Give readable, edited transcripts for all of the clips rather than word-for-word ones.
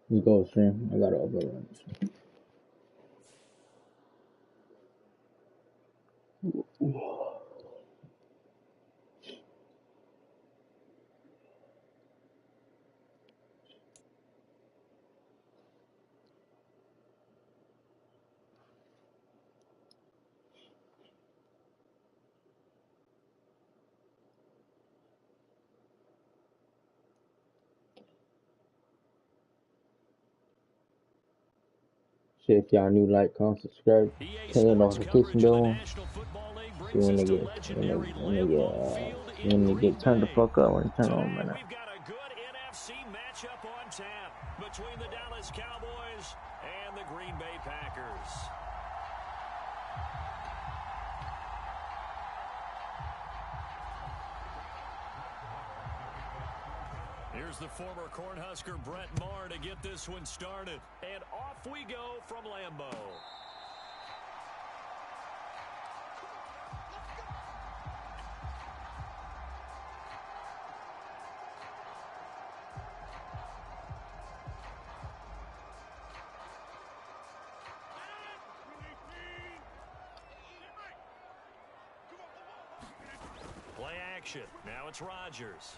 You go stream. I gotta open it. Shit, if y'all new, like, comment, subscribe, turn the notification bell on. See when they get turned the fuck up when they turn on, man. We've got a good NFC matchup on tap between the Dallas Cowboys and the Green Bay Packers. Here's the former Cornhusker Brett Maher to get this one started. And off we go from Lambeau. Play action. Now it's Rodgers.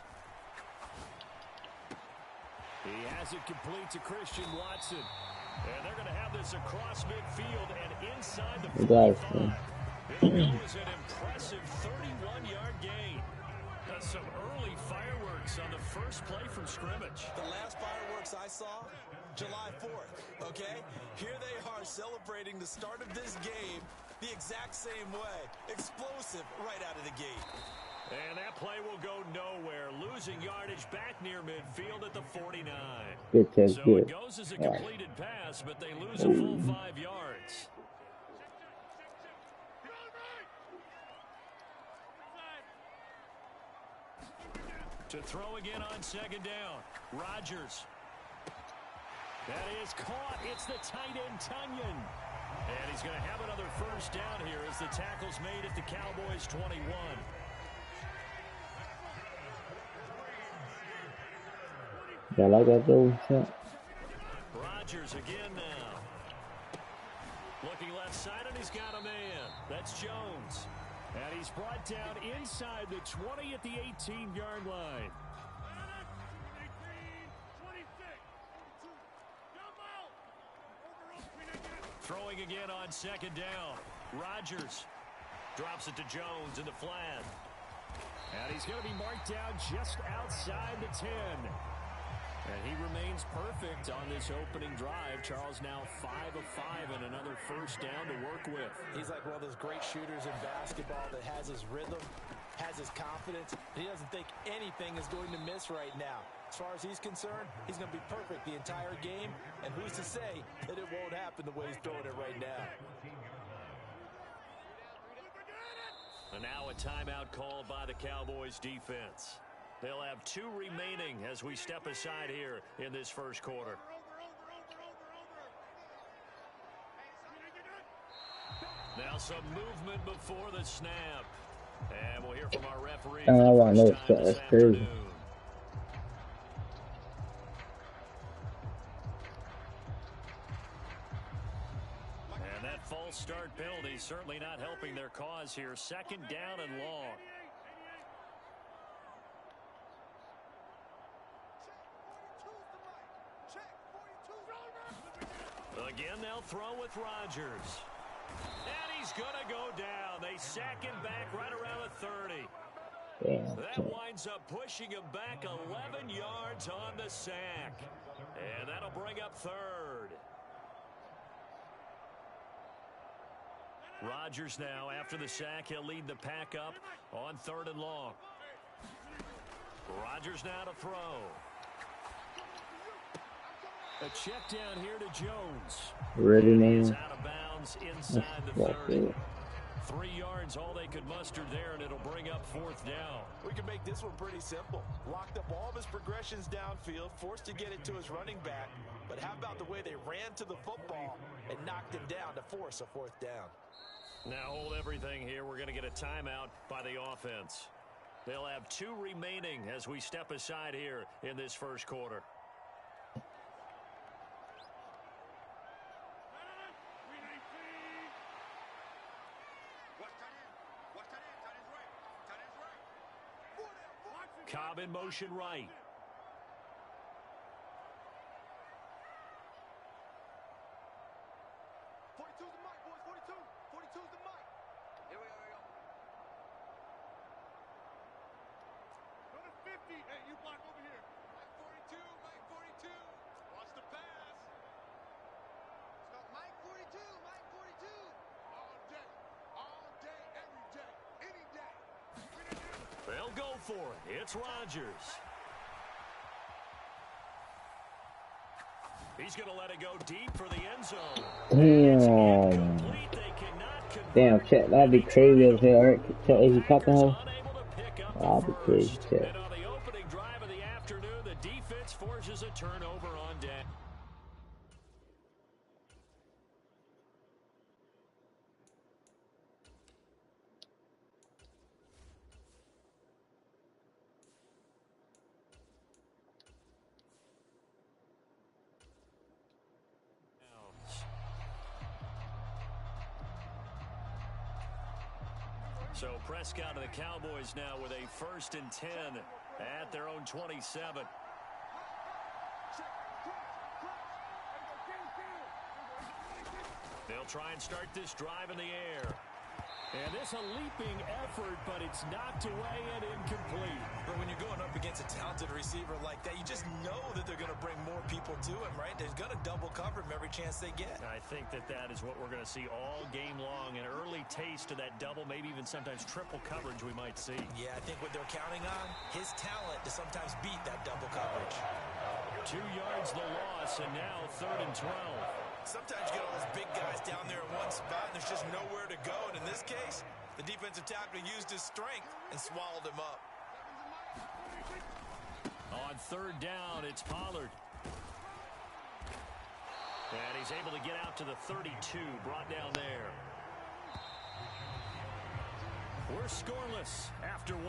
He has it complete to Christian Watson. And they're going to have this across midfield and inside the 45. It'll go as an impressive 31-yard gain. That's some early fireworks on the first play from scrimmage. The last fireworks I saw, July 4th, okay? Here they are celebrating the start of this game the exact same way. Explosive right out of the gate. And that play will go nowhere. Losing yardage back near midfield at the 49. So it goes as a completed pass, but they lose a full 5 yards. To throw again on second down. Rodgers. That is caught. It's the tight end, Tunyon. And he's going to have another first down here as the tackle's made at the Cowboys' 21. Yeah, like that though. Rodgers again now. Looking left side, and he's got a man. That's Jones. And he's brought down inside the 20 at the 18-yard line. Throwing again on second down. Rodgers drops it to Jones in the flat. And he's going to be marked down just outside the 10. And he remains perfect on this opening drive. Charles now 5 of 5 and another first down to work with. He's like one of those great shooters in basketball that has his rhythm, has his confidence. He doesn't think anything is going to miss right now. As far as he's concerned, he's going to be perfect the entire game. And who's to say that it won't happen the way he's throwing it right now? And now a timeout called by the Cowboys defense. They'll have 2 remaining as we step aside here in this first quarter. Now some movement before the snap. And we'll hear from our referee for the first time this afternoon. And that false start penalty certainly not helping their cause here. Second down and long. Again, they'll throw with Rodgers. And he's going to go down. They sack him back right around the 30. That winds up pushing him back 11 yards on the sack. And that'll bring up third. Rodgers now, after the sack, he'll lead the pack up on 3rd and long. Rodgers now to throw. A check down here to Jones. Ready now. He's out of bounds inside the 30. 3 yards, all they could muster there, and it'll bring up 4th down. We can make this one pretty simple. Locked up all of his progressions downfield, forced to get it to his running back. But how about the way they ran to the football and knocked him down to force a 4th down? Now hold everything here. We're going to get a timeout by the offense. They'll have 2 remaining as we step aside here in this first quarter. Cobb in motion right. 42's the mic, boys. 42. 42's the mic. Here we go. Go to 50. Hey, you block over here. Mike 42. Mike 42. Watch the pass. Let's go. Mike 42. Mike 42. All day. All day, every day. Any day. They'll go for it. It's Rodgers. He's going to let it go deep for the end zone. Damn. Damn, Chet, that'd be crazy if he caught the hole. That'd be crazy, Chet. And on the opening drive of the afternoon, the defense forces a turnover on down. So Prescott and the Cowboys now with a 1st and 10 at their own 27. They'll try and start this drive in the air. And this a leaping effort, but it's knocked away and incomplete. But when you're going up against a talented receiver like that, you just know that they're going to bring more people to him, right? They're going to double cover him every chance they get. I think that is what we're going to see all game long. An early taste of that double, maybe even sometimes triple coverage we might see. Yeah, I think what they're counting on, his talent to sometimes beat that double coverage. 2 yards the loss, and now 3rd and 12. Sometimes you get all those big guys down there in one spot, and there's just nowhere to go. And in this case, the defensive tackle used his strength and swallowed him up. On 3rd down, it's Pollard. And he's able to get out to the 32, brought down there. We're scoreless after 1.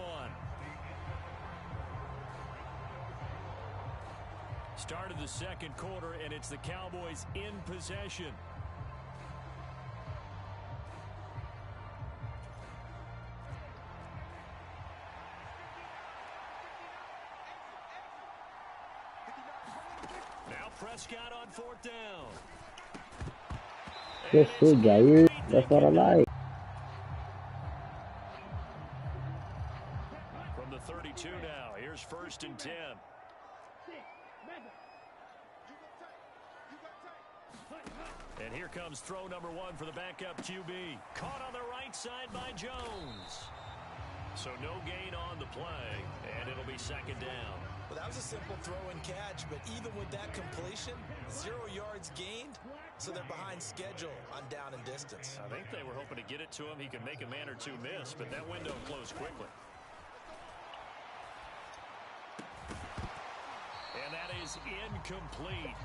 Started the 2nd quarter, and it's the Cowboys in possession. Now Prescott on 4th down. Good shit, Jair. That's what I like. From the 32 now, here's 1st and 10. And here comes throw number 1 for the backup QB. Caught on the right side by Jones. So no gain on the play, and it'll be 2nd down. Well, that was a simple throw and catch, but even with that completion, 0 yards gained, so they're behind schedule on down and distance. I think they were hoping to get it to him. He could make a man or two miss, but that window closed quickly. And that is incomplete.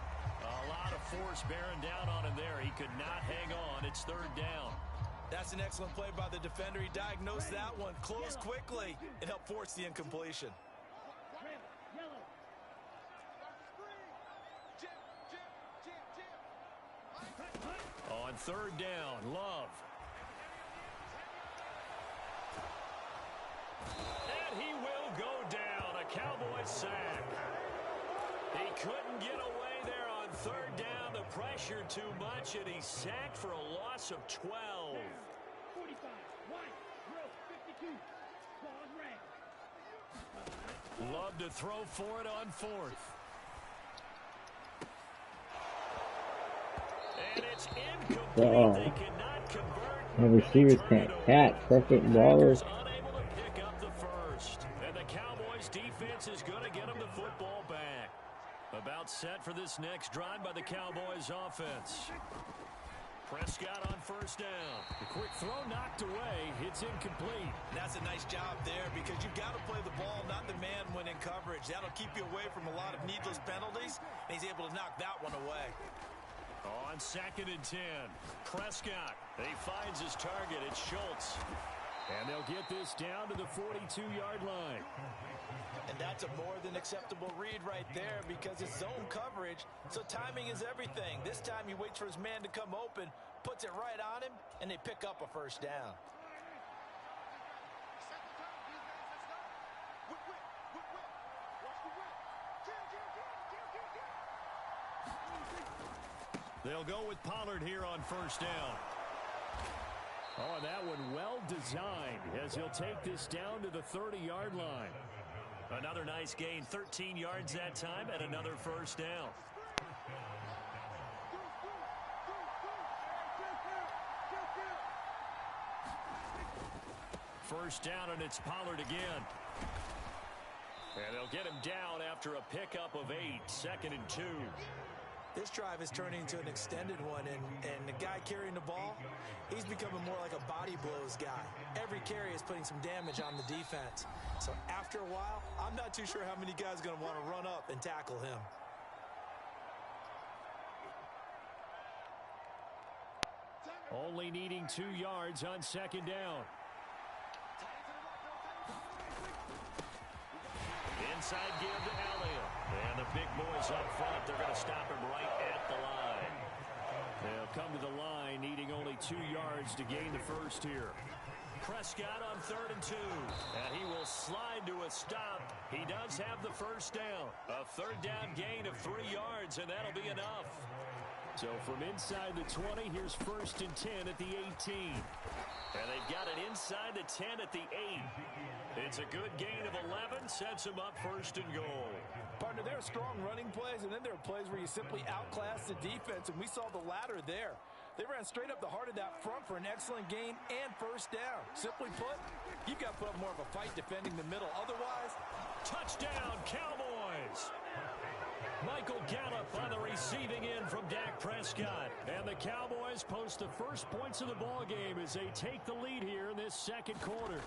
A lot of force bearing down on him there. He could not hang on. It's 3rd down. That's an excellent play by the defender. He diagnosed that one, closed quickly, and helped force the incompletion. On 3rd down, Love. And he will go down. A Cowboys sack. He couldn't get away there on 3rd down. The pressure too much, and he's sacked for a loss of 12. 45, white, row, 52, ball red. Love to throw for it on 4th. And it's incomplete. They cannot convert. The receivers can't catch. Perfect ballers. Unable to pick up the 1st. And the Cowboys defense is going to get them the football back. About set for this next drive by the Cowboys offense. Prescott on 1st down. The quick throw knocked away. It's incomplete. That's a nice job there because you've got to play the ball, not the man when in coverage. That'll keep you away from a lot of needless penalties, and he's able to knock that one away. On 2nd and 10, Prescott. He finds his target. It's Schultz. And they'll get this down to the 42-yard line. And that's a more than acceptable read right there because it's zone coverage, so timing is everything. This time he waits for his man to come open, puts it right on him, and they pick up a 1st down. They'll go with Pollard here on first down. Oh, and that one well designed as he'll take this down to the 30-yard line. Another nice gain, 13 yards that time, and another first down. First down, and it's Pollard again. And they'll get him down after a pickup of 8, 2nd and 2. This drive is turning into an extended one, and the guy carrying the ball, he's becoming more like a body blows guy. Every carry is putting some damage on the defense. So after a while, I'm not too sure how many guys are going to want to run up and tackle him. Only needing 2 yards on 2nd down. Inside give to Elliott. And the big boys up front, they're going to stop him right at the line. They'll come to the line, needing only 2 yards to gain the first here. Prescott on 3rd and 2. And he will slide to a stop. He does have the first down. A 3rd down gain of 3 yards, and that'll be enough. So from inside the 20, here's 1st and 10 at the 18. And they've got it inside the 10 at the 8. It's a good gain of 11, sets him up 1st and goal. Partner, there are strong running plays, and then there are plays where you simply outclass the defense, and we saw the latter there. They ran straight up the heart of that front for an excellent gain and first down. Simply put, you've got to put up more of a fight defending the middle. Otherwise, touchdown, Cowboys! Michael Gallup on the receiving end from Dak Prescott. And the Cowboys post the first points of the ball game as they take the lead here in this 2nd quarter.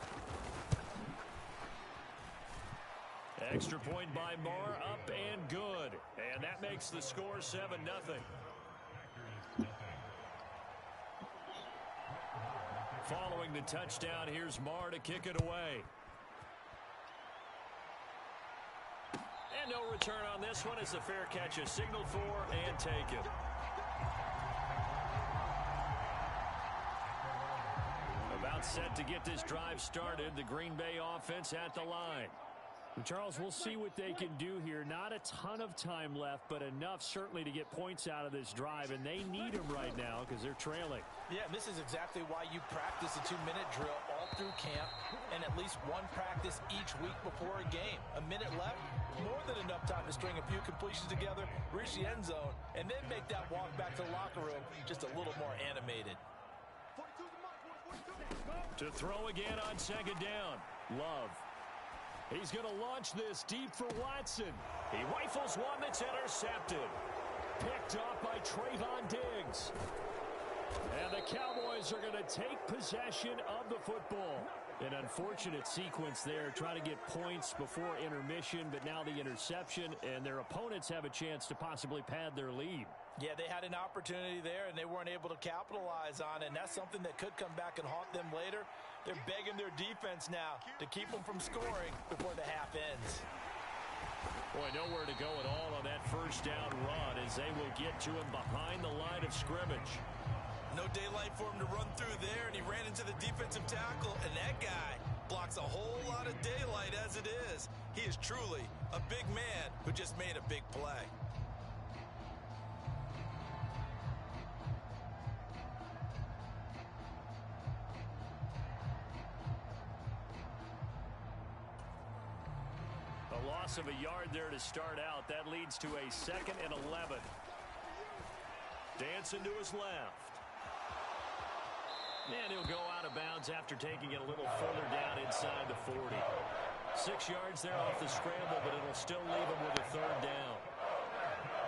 Extra point by Marr, up and good. And that makes the score 7-0. Following the touchdown, here's Marr to kick it away. And no return on this one as the fair catch is signaled for and taken. About set to get this drive started, the Green Bay offense at the line. Charles, we'll see what they can do here. Not a ton of time left, but enough certainly to get points out of this drive, and they need them right now because they're trailing. Yeah, and this is exactly why you practice a 2-minute drill all through camp and at least one practice each week before a game. A minute left, more than enough time to string a few completions together, reach the end zone, and then make that walk back to the locker room just a little more animated. To throw again on 2nd down, Love. He's going to launch this deep for Watson. He rifles one that's intercepted. Picked off by Trayvon Diggs. And the Cowboys are going to take possession of the football. An unfortunate sequence there, trying to get points before intermission, but now the interception, and their opponents have a chance to possibly pad their lead. Yeah, they had an opportunity there, and they weren't able to capitalize on it, and that's something that could come back and haunt them later. They're begging their defense now to keep them from scoring before the half ends. Boy, nowhere to go at all on that first down run as they will get to him behind the line of scrimmage. No daylight for him to run through there, and he ran into the defensive tackle, and that guy blocks a whole lot of daylight as it is. He is truly a big man who just made a big play. A loss of a yard there to start out. That leads to a 2nd and 11. Dancing to his left. And he'll go out of bounds after taking it a little further down inside the 40. 6 yards there off the scramble, but it'll still leave him with a 3rd down.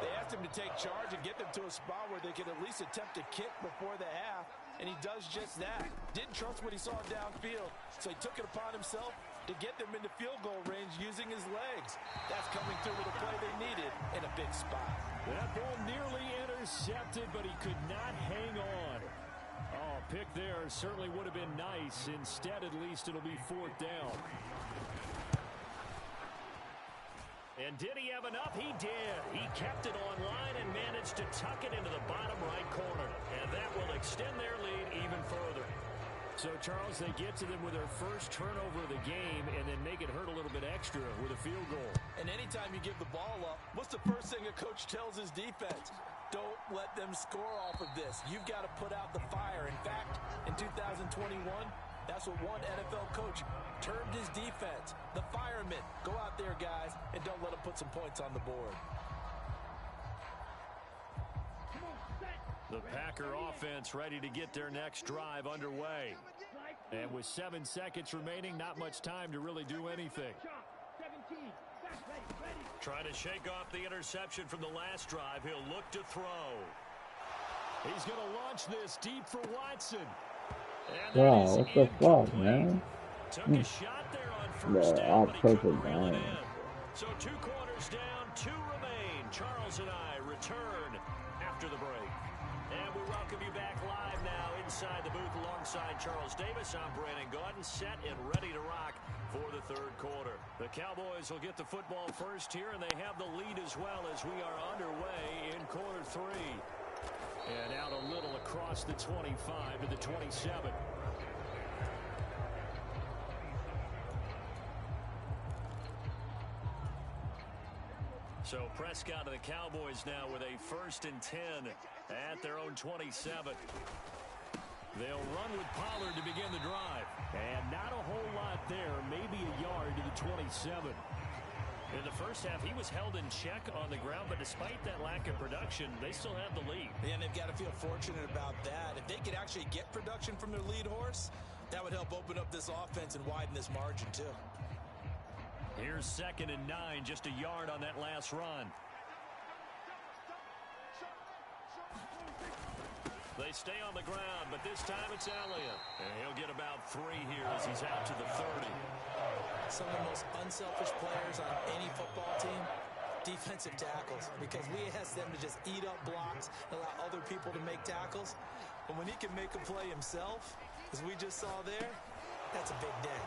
They asked him to take charge and get them to a spot where they could at least attempt to kick before the half, and he does just that. Didn't trust what he saw downfield, so he took it upon himself to get them into field goal range using his legs. That's coming through with a play they needed in a big spot. That ball nearly intercepted, but he could not hang on. Oh, pick there certainly would have been nice. Instead, at least it'll be 4th down. And did he have enough? He did. He kept it online and managed to tuck it into the bottom right corner. And that will extend their lead even further. So, Charles, they get to them with their first turnover of the game and then make it hurt a little bit extra with a field goal. And anytime you give the ball up, what's the first thing a coach tells his defense? Don't let them score off of this. You've got to put out the fire. In fact, in 2021, that's what one NFL coach termed his defense, the firemen. Go out there, guys, and don't let them put some points on the board. The Packer offense ready to get their next drive underway. And with 7 seconds remaining, not much time to really do anything. Trying to shake off the interception from the last drive. He'll look to throw. He's going to launch this deep for Watson. Wow, what the fuck, man? Took a shot there on first down, but he couldn't reel it in. So 2 quarters down, 2 remain. Charles and I return after the break. And we welcome you back live now inside the booth alongside Charles Davis. I'm Brandon Gaudin, set and ready to rock for the third quarter. The Cowboys will get the football first here, and they have the lead as well as we are underway in quarter 3. And out a little across the 25 to the 27. So Prescott and the Cowboys now with a 1st and 10 at their own 27. They'll run with Pollard to begin the drive. And not a whole lot there, maybe a yard to the 27. In the first half, he was held in check on the ground, but despite that lack of production, they still have the lead. And they've got to feel fortunate about that. If they could actually get production from their lead horse, that would help open up this offense and widen this margin too. Here's 2nd and 9, just a yard on that last run. They stay on the ground, but this time it's Elliott. And he'll get about 3 here as he's out to the 30. Some of the most unselfish players on any football team, defensive tackles, because we ask them to just eat up blocks, allow other people to make tackles. But when he can make a play himself, as we just saw there, that's a big day.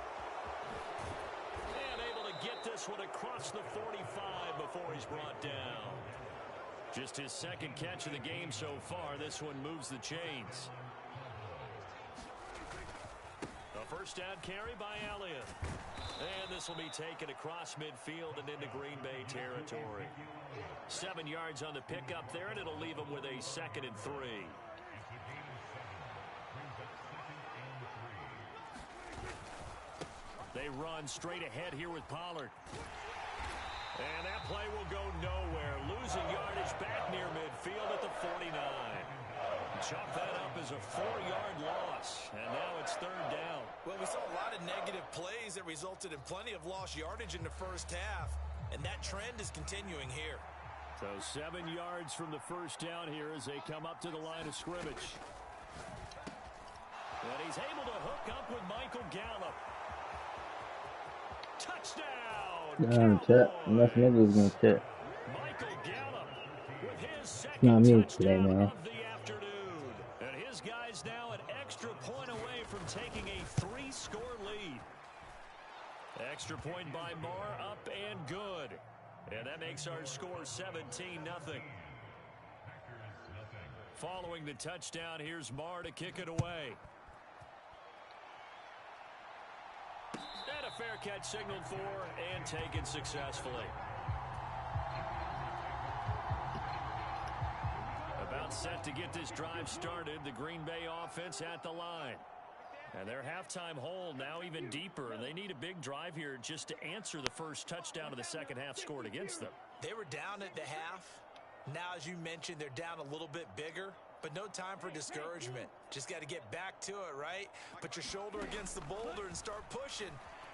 And able to get this one across the 45 before he's brought down. Just his 2nd catch of the game so far. This one moves the chains. A 1st down carry by Elliott. And this will be taken across midfield and into Green Bay territory. 7 yards on the pickup there, and it'll leave him with a 2nd and 3. They run straight ahead here with Pollard. And that play will go nowhere. Losing yardage back near midfield at the 49. Chalk that up as a 4-yard loss. And now it's 3rd down. Well, we saw a lot of negative plays that resulted in plenty of lost yardage in the first half. And that trend is continuing here. So 7 yards from the 1st down here as they come up to the line of scrimmage. And he's able to hook up with Michael Gallup. Touchdown! Unless niggas gonna tip. Michael Gallup with his 2nd Not me touchdown today, man. of the afternoon. And his guys now an extra point away from taking a 3-score lead. Extra point by Marr, up and good. And that makes our score 17-0. Following the touchdown, here's Marr to kick it away. And a fair catch signaled for and taken successfully. About set to get this drive started. The Green Bay offense at the line. And their halftime hole now even deeper. And they need a big drive here just to answer the first touchdown of the second half scored against them. They were down at the half. Now, as you mentioned, they're down a little bit bigger. But no time for discouragement. Just got to get back to it, right? Put your shoulder against the boulder and start pushing.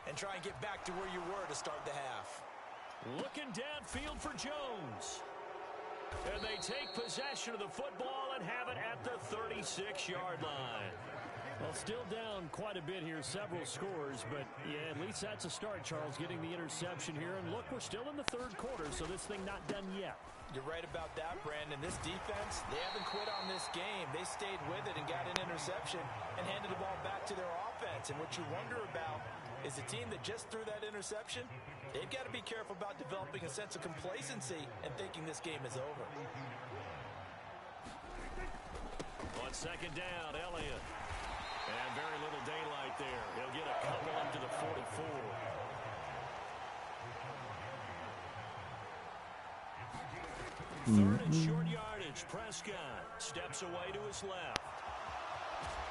And try and get back to where you were to start the half. Looking downfield for Jones. And they take possession of the football and have it at the 36-yard line. Well, still down quite a bit here, several scores, but yeah, at least that's a start, Charles, getting the interception here. And look, we're still in the third quarter, so this thing not done yet. You're right about that, Brandon. This defense, they haven't quit on this game. They stayed with it and got an interception and handed the ball back to their offense. And what you wonder about is the team that just threw that interception, they've got to be careful about developing a sense of complacency and thinking this game is over. On 2nd down, Elliott. And very little daylight there. He'll get a couple up to the 44. Third and short yardage. bench, Prescott steps away to his left.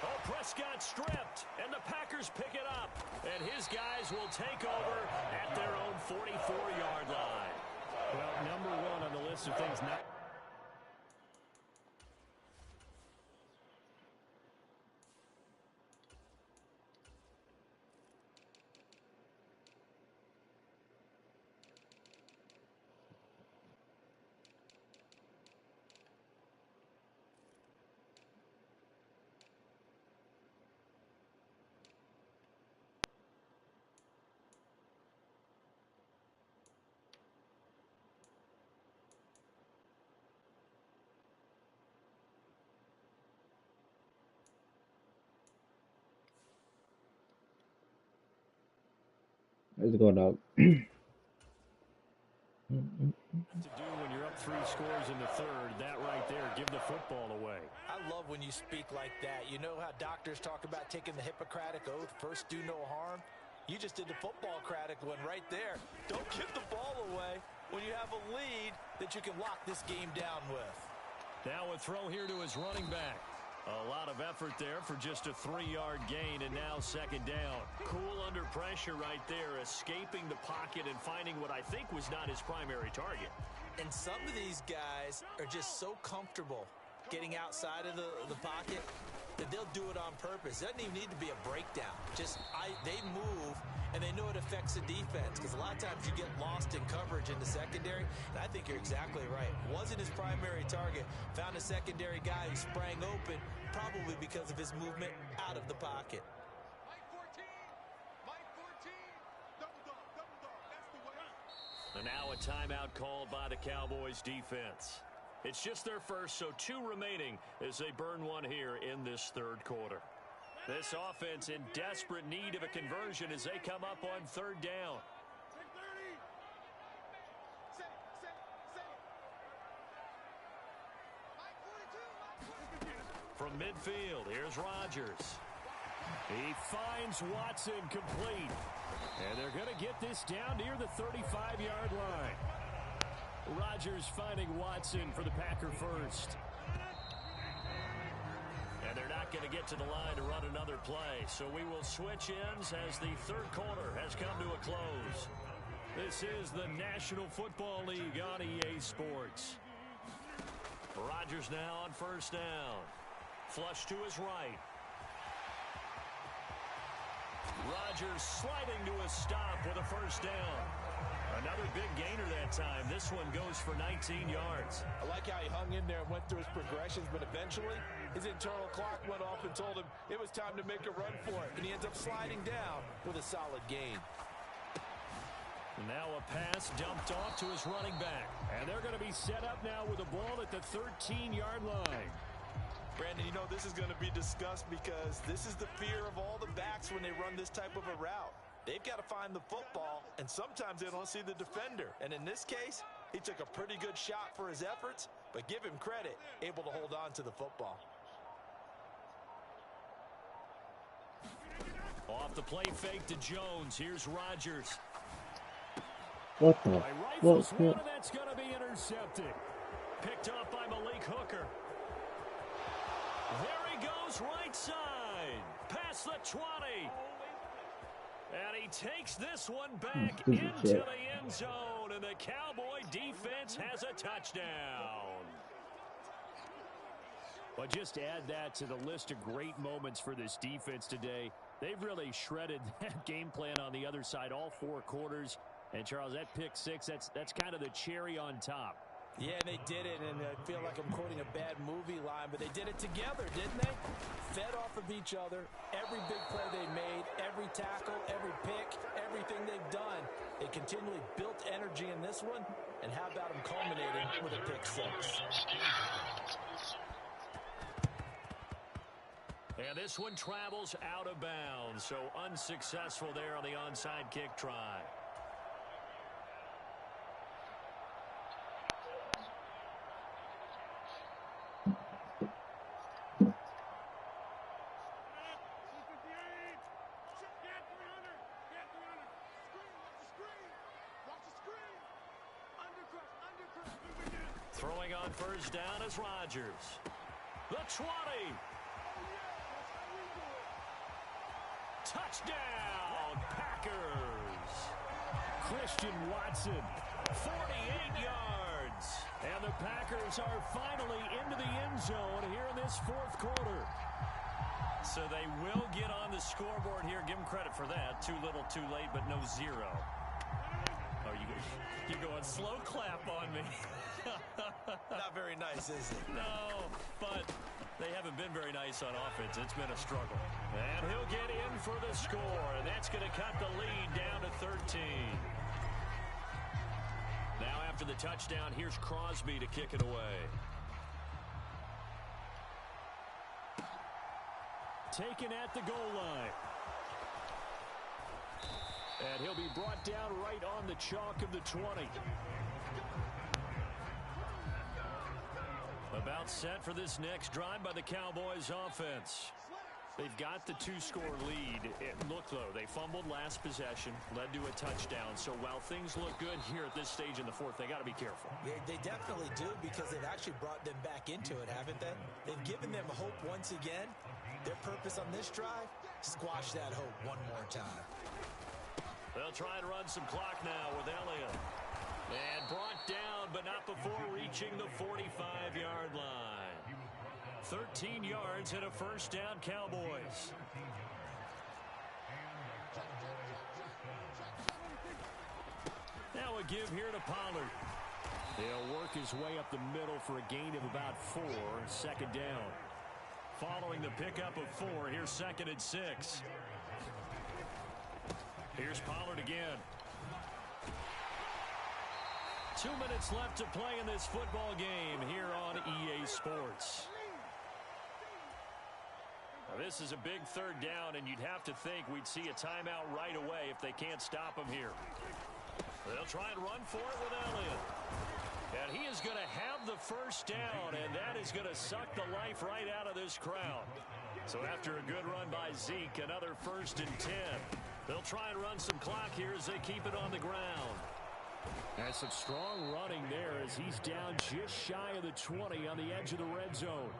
Oh, Prescott stripped, and the Packers pick it up. And his guys will take over at their own 44-yard line. Well, number one on the list of things not... Let's go, dog. to do when you're up 3 scores in the third, that right there, give the football away. I love when you speak like that. You know how doctors talk about taking the Hippocratic Oath, first do no harm? You just did the football-cratic one right there. Don't give the ball away when you have a lead that you can lock this game down with. Now a throw here to his running back. A lot of effort there for just a 3-yard gain, and now second down. Cool under pressure right there, escaping the pocket and finding what I think was not his primary target. And some of these guys are just so comfortable getting outside of the pocket that they'll do it on purpose. It doesn't even need to be a breakdown. They move, and they know it affects the defense, because a lot of times you get lost in coverage in the secondary, and I think you're exactly right. Wasn't his primary target. Found a secondary guy who sprang open, probably because of his movement out of the pocket. Mike 14, double dog, that's the way. And now a timeout called by the Cowboys defense. It's just their first, so 2 remaining as they burn one here in this third quarter. This offense in desperate need of a conversion as they come up on third down. From midfield, here's Rodgers. He finds Watson complete. And they're going to get this down near the 35-yard line. Rodgers finding Watson for the Packer first. And they're not going to get to the line to run another play. So we will switch ends as the third quarter has come to a close. This is the National Football League on EA Sports. Rodgers now on first down. Flush to his right. Rodgers sliding to a stop with a first down. Another big gainer that time. This one goes for 19 yards. I like how he hung in there and went through his progressions, but eventually his internal clock went off and told him it was time to make a run for it, and he ends up sliding down with a solid gain. Now a pass dumped off to his running back. And they're going to be set up now with a ball at the 13-yard line. Brandon, you know this is going to be discussed because this is the fear of all the backs when they run this type of a route. They've got to find the football, and sometimes they don't see the defender. And in this case, he took a pretty good shot for his efforts, but give him credit, able to hold on to the football. Off the play fake to Jones. Here's Rodgers. What the? Rifles one, and that's going to be intercepted. Picked up by Malik Hooker. There he goes, right side. Past the 20. And he takes this one back into the end zone, and the Cowboy defense has a touchdown. But just add that to the list of great moments for this defense today. They've really shredded that game plan on the other side all 4 quarters. And, Charles, that pick 6, that's kind of the cherry on top. Yeah, they did it, and I feel like I'm quoting a bad movie line, but they did it together, didn't they? Fed off of each other, every big play they made, every tackle, every pick, everything they've done. They continually built energy in this one, and how about them culminating with a pick 6? And this one travels out of bounds, so unsuccessful there on the onside kick try. Throwing on on first down is Rodgers. The 20. Touchdown, Packers. Christian Watson, 48 yards. And the Packers are finally into the end zone here in this fourth quarter. So they will get on the scoreboard here. Give them credit for that. Too little, too late, but no zero. Oh, you're going slow clap on me. Not very nice, is it? No, but they haven't been very nice on offense. It's been a struggle. And he'll get in for the score, and that's going to cut the lead down to 13. Now after the touchdown, here's Crosby to kick it away. Taken at the goal line. And he'll be brought down right on the chalk of the 20. About set for this next drive by the Cowboys offense. They've got the two-score lead. Look, though, they fumbled last possession, led to a touchdown. So while things look good here at this stage in the fourth, they got to be careful. They definitely do, because they've actually brought them back into it, haven't they? They've given them hope once again. Their purpose on this drive, squash that hope one more time. They'll try and run some clock now with Elliott. And brought down, but not before reaching the 45-yard line. 13 yards and a first down, Cowboys. Now a give here to Pollard. He'll work his way up the middle for a gain of about 4. Second down. Following the pickup of 4, here's 2nd and 6. Here's Pollard again. 2 minutes left to play in this football game here on EA Sports. Now this is a big third down, and you'd have to think we'd see a timeout right away if they can't stop him here. They'll try and run for it with Elliott. And he is going to have the first down, and that is going to suck the life right out of this crowd. So after a good run by Zeke, another 1st and 10. They'll try and run some clock here as they keep it on the ground. And some strong running there as he's down just shy of the 20 on the edge of the red zone.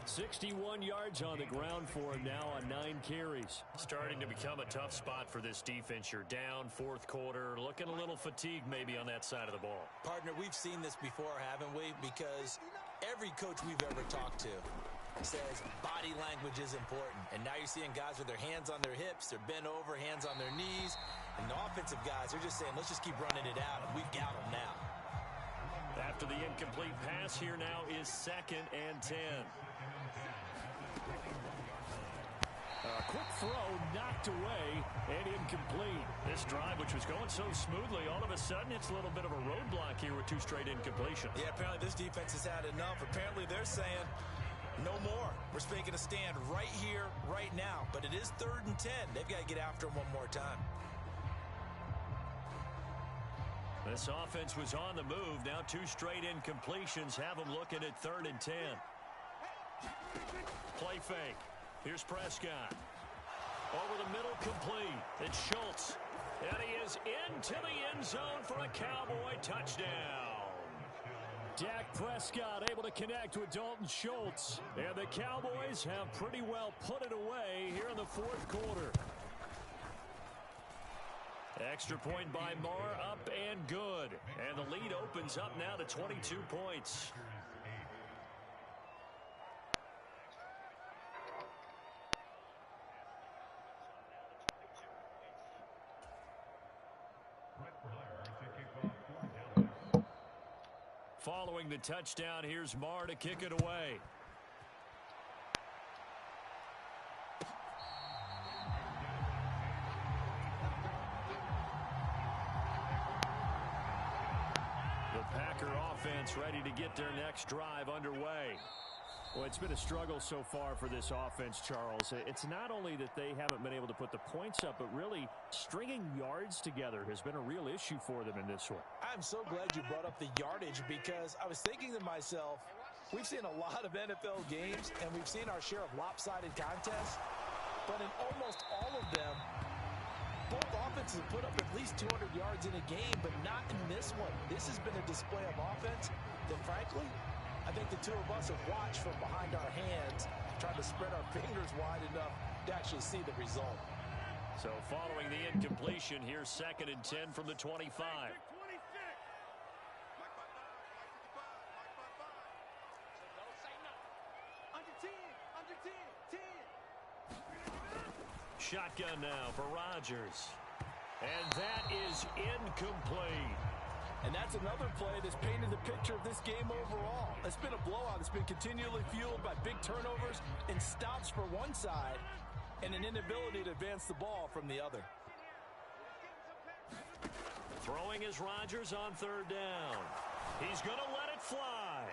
61 yards on the ground for him now on 9 carries. Starting to become a tough spot for this defense. You're down fourth quarter, looking a little fatigued maybe on that side of the ball. Partner, we've seen this before, haven't we? Because every coach we've ever talked to says body language is important. And now you're seeing guys with their hands on their hips, they're bent over, hands on their knees. And the offensive guys, they're just saying, let's just keep running it out, and we've got them now. After the incomplete pass, here now is 2nd and 10. A quick throw knocked away and incomplete. This drive, which was going so smoothly, all of a sudden it's a little bit of a roadblock here with 2 straight incompletions. Yeah, apparently this defense has had enough. Apparently they're saying no more. We're making a stand right here, right now. But it is 3rd and 10. They've got to get after him one more time. This offense was on the move. Now 2 straight incompletions have them looking at 3rd and 10. Play fake. Here's Prescott. Over the middle, complete. It's Schultz. And he is into the end zone for a Cowboy touchdown. Dak Prescott able to connect with Dalton Schultz. And the Cowboys have pretty well put it away here in the fourth quarter. Extra point by Marr, up and good. And the lead opens up now to 22 points. Following the touchdown, here's Marr to kick it away. The Packer offense ready to get their next drive underway. Well, it's been a struggle so far for this offense, Charles. It's not only that they haven't been able to put the points up, but really stringing yards together has been a real issue for them in this one. I'm so glad you brought up the yardage, because I was thinking to myself, we've seen a lot of NFL games, and we've seen our share of lopsided contests, but in almost all of them, both offenses have put up at least 200 yards in a game, but not in this one. This has been a display of offense that, frankly, I think the two of us have watched from behind our hands, trying to spread our fingers wide enough to actually see the result. So following the incompletion, here's 2nd and 10 from the 25. Shotgun now for Rodgers. And that is incomplete. And that's another play that's painted the picture of this game overall. It's been a blowout. It's been continually fueled by big turnovers and stops for one side and an inability to advance the ball from the other. Throwing is Rodgers on 3rd down. He's going to let it fly.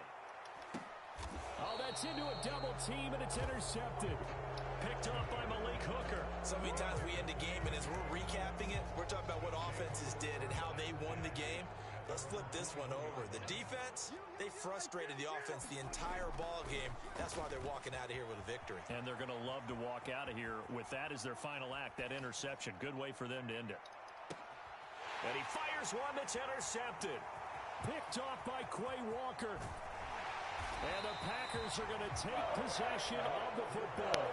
Oh, that's into a double team, and it's intercepted. Picked off by Malik Hooker. So many times we end the game, and as we're recapping it, we're talking about what offenses did and how they won the game. Let's flip this one over. The defense, they frustrated the offense the entire ball game. That's why they're walking out of here with a victory. And they're going to love to walk out of here with that as their final act, that interception. Good way for them to end it. And he fires one that's intercepted. Picked off by Quay Walker. And the Packers are going to take possession of the football.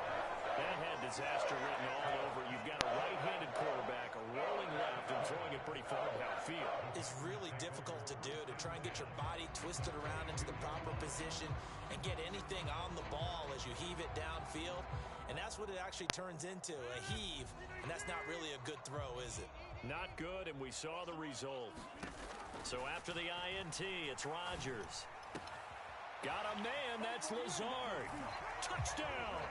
That had disaster written all over. You've got a right-handed quarterback, a rolling left, and throwing it pretty far downfield. It's really difficult to do, to try and get your body twisted around into the proper position and get anything on the ball as you heave it downfield. And that's what it actually turns into, a heave. And that's not really a good throw, is it? Not good, and we saw the result. So after the INT, it's Rodgers. Got a man, that's Lazard. Touchdown!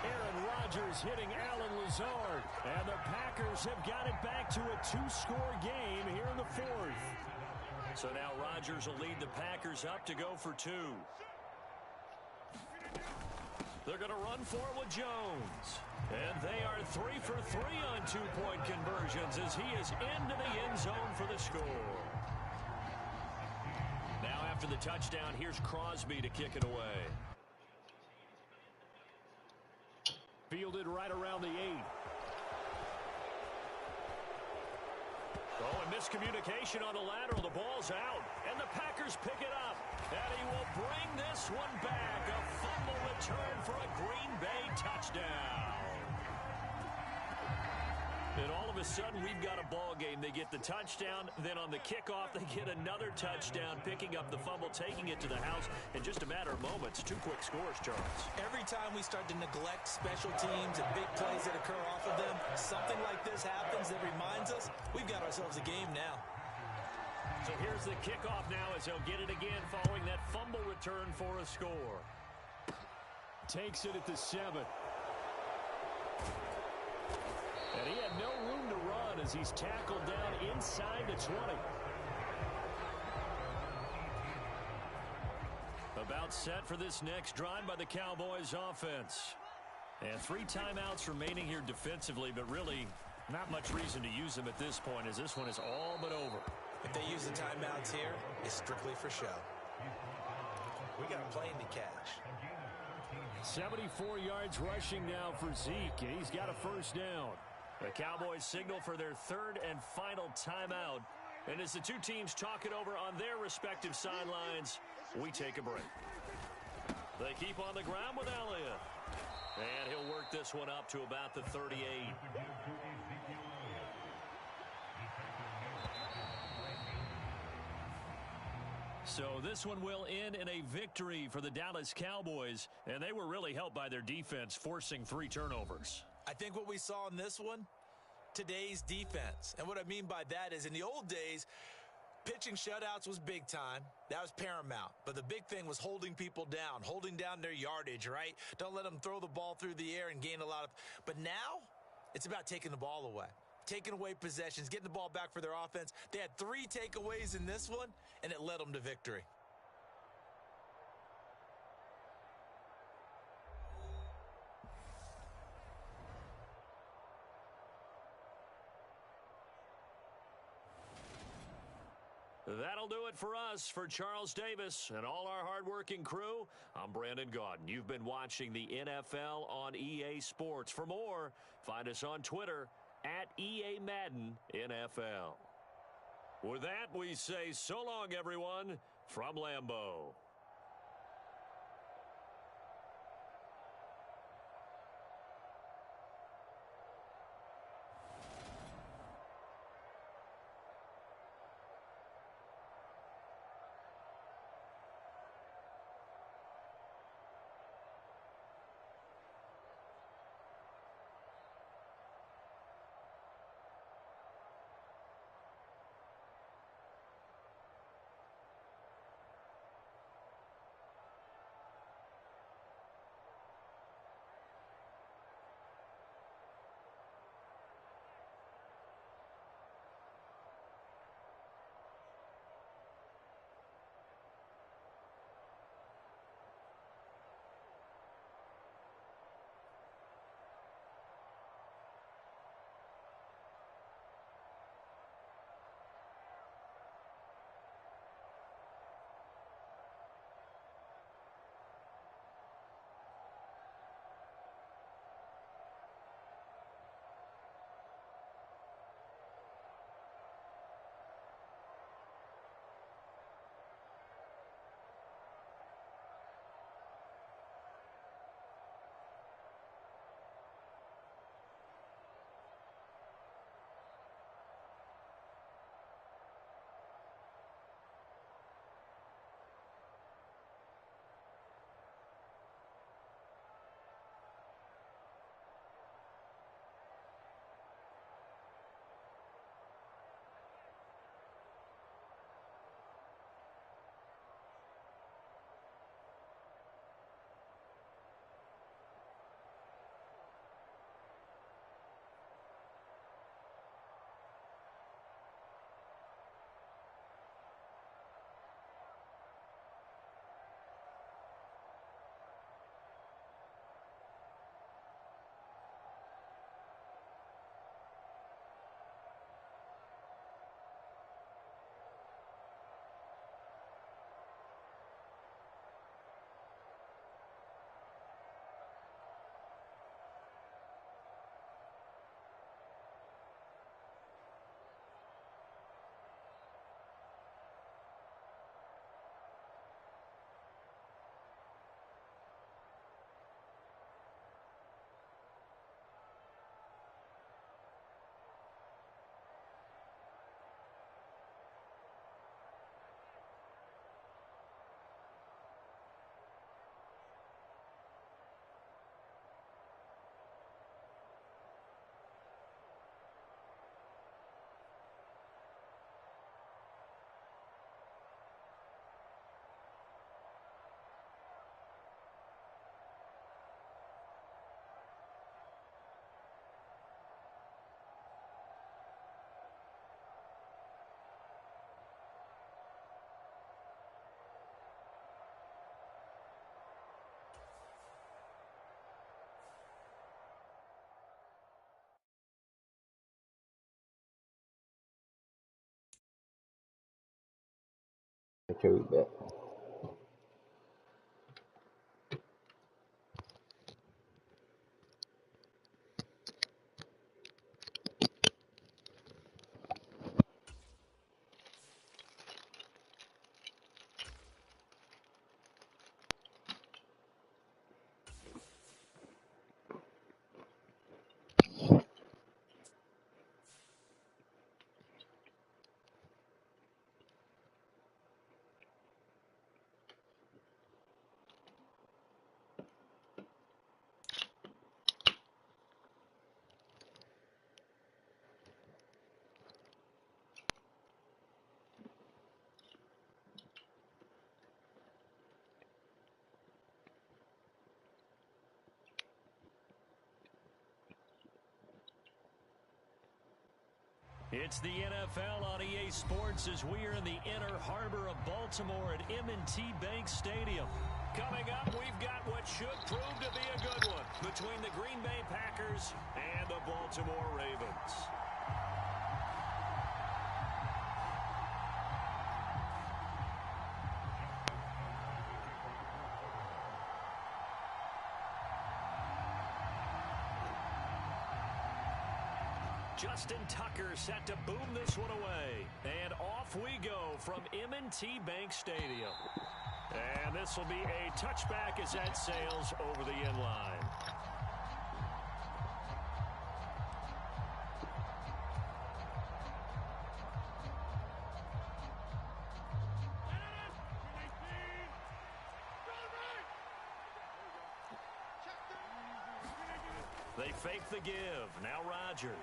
Aaron Rodgers hitting Alan Lazard. And the Packers have got it back to a 2-score game here in the 4th. So now Rodgers will lead the Packers up to go for 2. They're going to run for it with Jones. And they are 3 for 3 on 2-point conversions as he is into the end zone for the score. Now after the touchdown, here's Crosby to kick it away. Fielded right around the 8. Oh, and miscommunication on the lateral. The ball's out, and the Packers pick it up. And he will bring this one back. A fumble return for a Green Bay touchdown. And all of a sudden, we've got a ball game. They get the touchdown. Then on the kickoff, they get another touchdown, picking up the fumble, taking it to the house in just a matter of moments. 2 quick scores, Charles. Every time we start to neglect special teams and big plays that occur off of them, something like this happens that reminds us we've got ourselves a game now. So here's the kickoff now as he'll get it again following that fumble return for a score. Takes it at the 7. And he had no room to run as he's tackled down inside the 20. About set for this next drive by the Cowboys offense. And 3 timeouts remaining here defensively, but really not much reason to use them at this point as this one is all but over. If they use the timeouts here, it's strictly for show. We got a plane to catch. 74 yards rushing now for Zeke, and he's got a first down. The Cowboys signal for their 3rd and final timeout. And as the two teams talk it over on their respective sidelines, we take a break. They keep on the ground with Elliott. And he'll work this one up to about the 38. So this one will end in a victory for the Dallas Cowboys. And they were really helped by their defense, forcing 3 turnovers. I think what we saw in this one, today's defense. And what I mean by that is in the old days, pitching shutouts was big time. That was paramount. But the big thing was holding people down, holding down their yardage, right? Don't let them throw the ball through the air and gain a lot of. But now it's about taking the ball away, taking away possessions, getting the ball back for their offense. They had 3 takeaways in this one, and it led them to victory. That'll do it for us. For Charles Davis and all our hardworking crew, I'm Brandon Gaudin. You've been watching the NFL on EA Sports. For more, find us on Twitter at EA Madden NFL. With that, we say so long, everyone, from Lambeau. trade back. It's the NFL on EA Sports as we are in the inner harbor of Baltimore at M&T Bank Stadium. Coming up, we've got what should prove to be a good one between the Green Bay Packers and the Baltimore Ravens. Justin Tucker set to boom this one away. And off we go from M&T Bank Stadium. And this will be a touchback as that sails over the end line. They fake the give. Now Rodgers.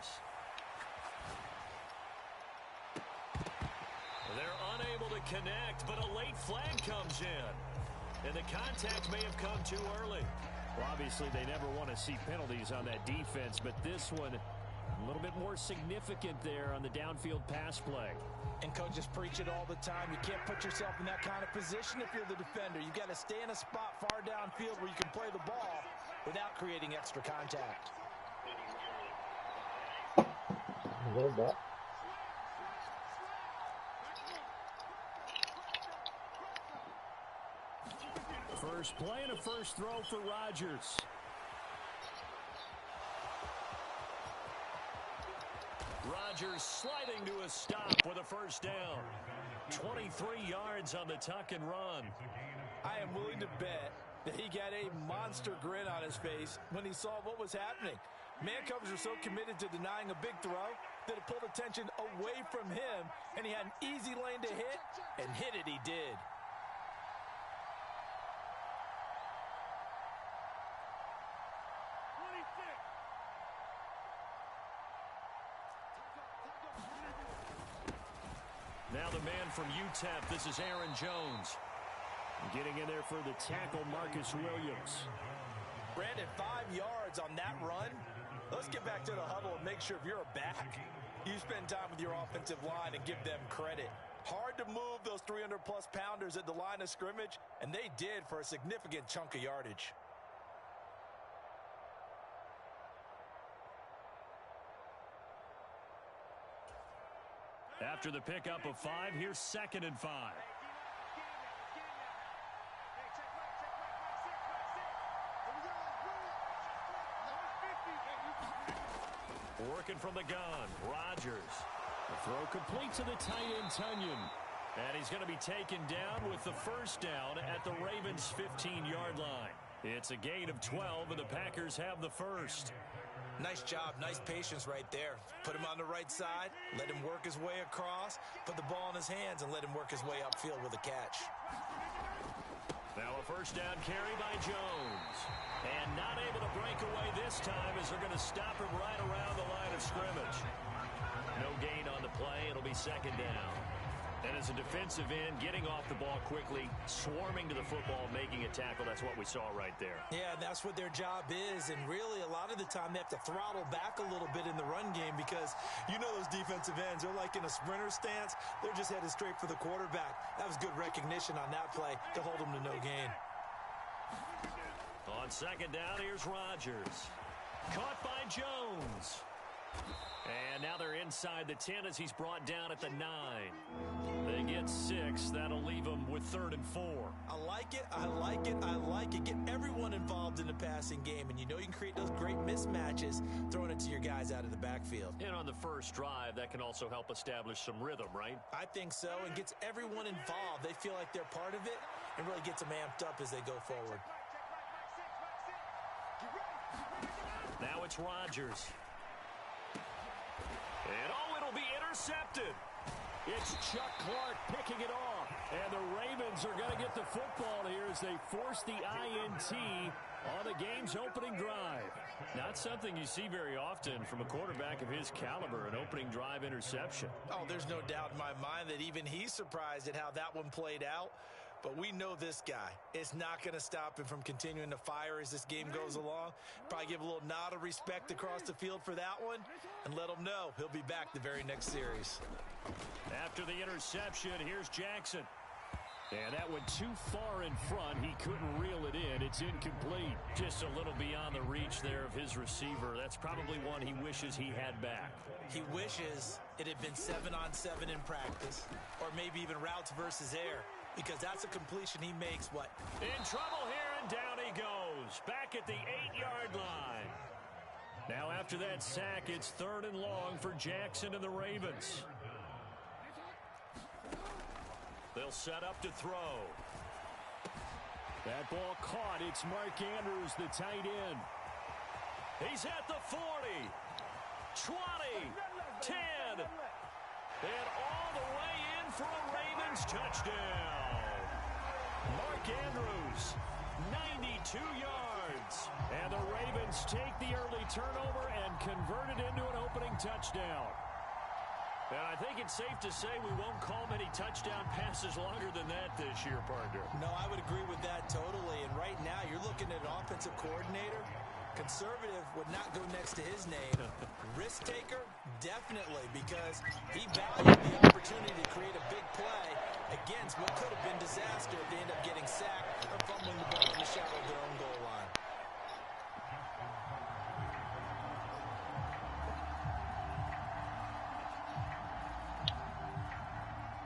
They're unable to connect, but a late flag comes in. And the contact may have come too early. Well, obviously, they never want to see penalties on that defense, but this one a little bit more significant there on the downfield pass play. And coaches preach it all the time. You can't put yourself in that kind of position if you're the defender. You've got to stay in a spot far downfield where you can play the ball without creating extra contact. A little bit. First play and a first throw for Rodgers. Rodgers sliding to a stop with a first down. 23 yards on the tuck and run. I am willing to bet that he got a monster grin on his face when he saw what was happening. Man covers are so committed to denying a big throw that it pulled attention away from him, and he had an easy lane to hit, and hit it he did. Now the man from UTEP, this is Aaron Jones. Getting in there for the tackle, Marcus Williams. Brandon, 5 yards on that run. Let's get back to the huddle and make sure if you're a back, you spend time with your offensive line and give them credit. Hard to move those 300-plus pounders at the line of scrimmage, and they did for a significant chunk of yardage. After the pickup of 5, here's 2nd and 5. Working from the gun, Rodgers. The throw complete to the tight end, Tunyon. And he's going to be taken down with the first down at the Ravens' 15-yard line. It's a gain of 12, and the Packers have the first. Nice job, nice patience right there. Put him on the right side, let him work his way across, put the ball in his hands, and let him work his way upfield with a catch. Now a first down carry by Jones. And not able to break away this time as they're going to stop him right around the line of scrimmage. No gain on the play. It'll be 2nd down. And as a defensive end, getting off the ball quickly, swarming to the football, making a tackle, that's what we saw right there. Yeah, that's what their job is, and really a lot of the time they have to throttle back a little bit in the run game because you know those defensive ends, they're like in a sprinter stance. They're just headed straight for the quarterback. That was good recognition on that play to hold them to no gain. On 2nd down, here's Rodgers. Caught by Jones. And now they're inside the 10 as he's brought down at the 9. They get 6. That'll leave them with 3rd and 4. I like it. I like it. I like it. Get everyone involved in the passing game. And you know you can create those great mismatches throwing it to your guys out of the backfield. And on the first drive, that can also help establish some rhythm, right? I think so. And gets everyone involved. They feel like they're part of it and really gets them amped up as they go forward. Now it's Rodgers. And it'll be intercepted. It's Chuck Clark picking it off. And the Ravens are going to get the football here as they force the INT on the game's opening drive. Not something you see very often from a quarterback of his caliber, an opening drive interception. Oh, there's no doubt in my mind that even he's surprised at how that one played out. But we know this guy. It's not going to stop him from continuing to fire as this game goes along. Probably give a little nod of respect across the field for that one and let him know he'll be back the very next series. After the interception, here's Jackson. And that went too far in front. He couldn't reel it in. It's incomplete. Just a little beyond the reach there of his receiver. That's probably one he wishes he had back. He wishes it had been 7-on-7 in practice or maybe even routes versus air. Because that's a completion he makes, what? In trouble here, and down he goes. Back at the 8-yard line. Now after that sack, it's 3rd and long for Jackson and the Ravens. They'll set up to throw. That ball caught. It's Mark Andrews, the tight end. He's at the 40, 20, 10, and all the way in for a Ravens touchdown. Mark Andrews, 92 yards. And the Ravens take the early turnover and convert it into an opening touchdown. And I think it's safe to say we won't call many touchdown passes longer than that this year, partner. No, I would agree with that totally. And right now, you're looking at an offensive coordinator. Conservative would not go next to his name. Risk taker, definitely, because he valued the opportunity to create a big play against what could have been disaster if they end up getting sacked or fumbling the ball in the shadow of their own goal line.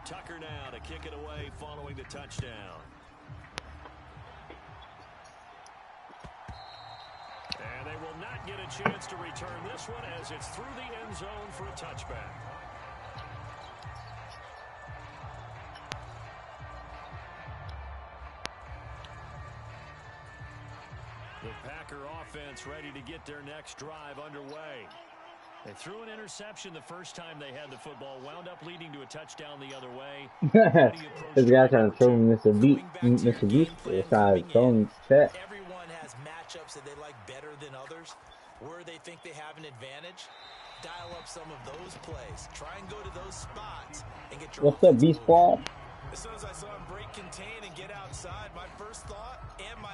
Tucker now to kick it away following the touchdown. And they will not get a chance to return this one as it's through the end zone for a touchback. The Packer offense ready to get their next drive underway. They threw an interception the first time they had the football, wound up leading to a touchdown the other way. This guy trying to throw Mr. Beast aside, throwing set. Everyone has matchups that they like better than others, where they think they have an advantage. Dial up some of those plays. Try and go to those spots and get your. What's up, Beast Squad? As soon as I saw him break contain and get outside, my first thought and my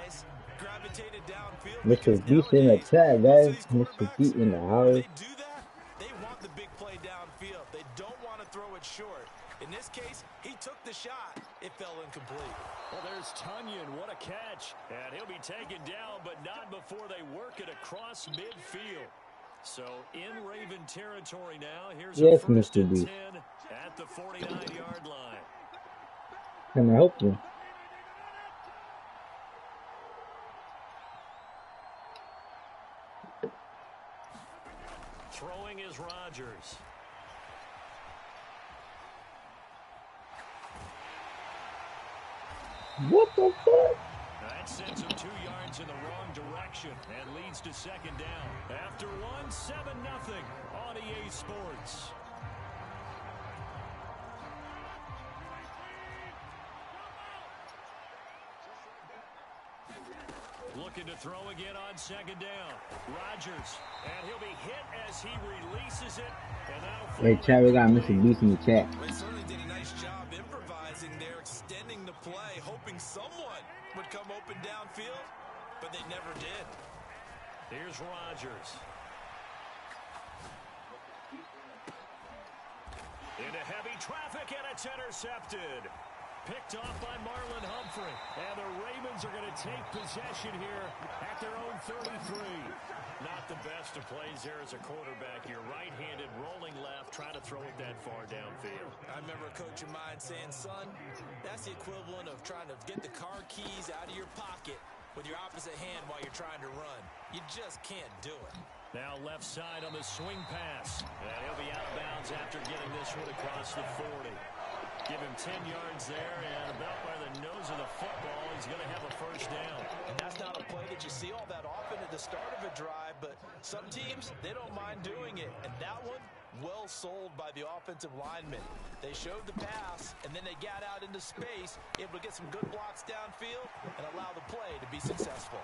eyes gravitated downfield. Mr. Beast in the chat, guys. Mr. Beast in the house. They do that. They want the big play downfield. They don't want to throw it short. In this case, he took the shot. It fell incomplete. Well, there's Tunyon. What a catch. And he'll be taken down, but not before they work it across midfield. So in Raven territory now. Here's a first and 10 at the 49-yard line. Can I help you? Throwing is Rodgers. What the fuck? That sends him 2 yards in the wrong direction and leads to second down. After one, 7-0 on EA Sports. Looking to throw again on second down. Rodgers, and he'll be hit as he releases it. And that'll Wait, chat, we got Mr. Beast in the chat. They certainly did a nice job improvising there, extending the play, hoping someone would come open downfield, but they never did. Here's Rodgers. Into heavy traffic, and it's intercepted. picked off by Marlon Humphrey. And the Ravens are going to take possession here at their own 33. Not the best of plays there as a quarterback. You're right-handed, rolling left, trying to throw it that far downfield. I remember a coach of mine saying, son, that's the equivalent of trying to get the car keys out of your pocket with your opposite hand while you're trying to run. You just can't do it. Now left side on the swing pass. And he'll be out of bounds after getting this one across the 40. Give him 10 yards there, and about by the nose of the football, he's going to have a first down. And that's not a play that you see all that often at the start of a drive, but some teams, they don't mind doing it. And that one, well sold by the offensive lineman. They showed the pass, and then they got out into space, able to get some good blocks downfield and allow the play to be successful.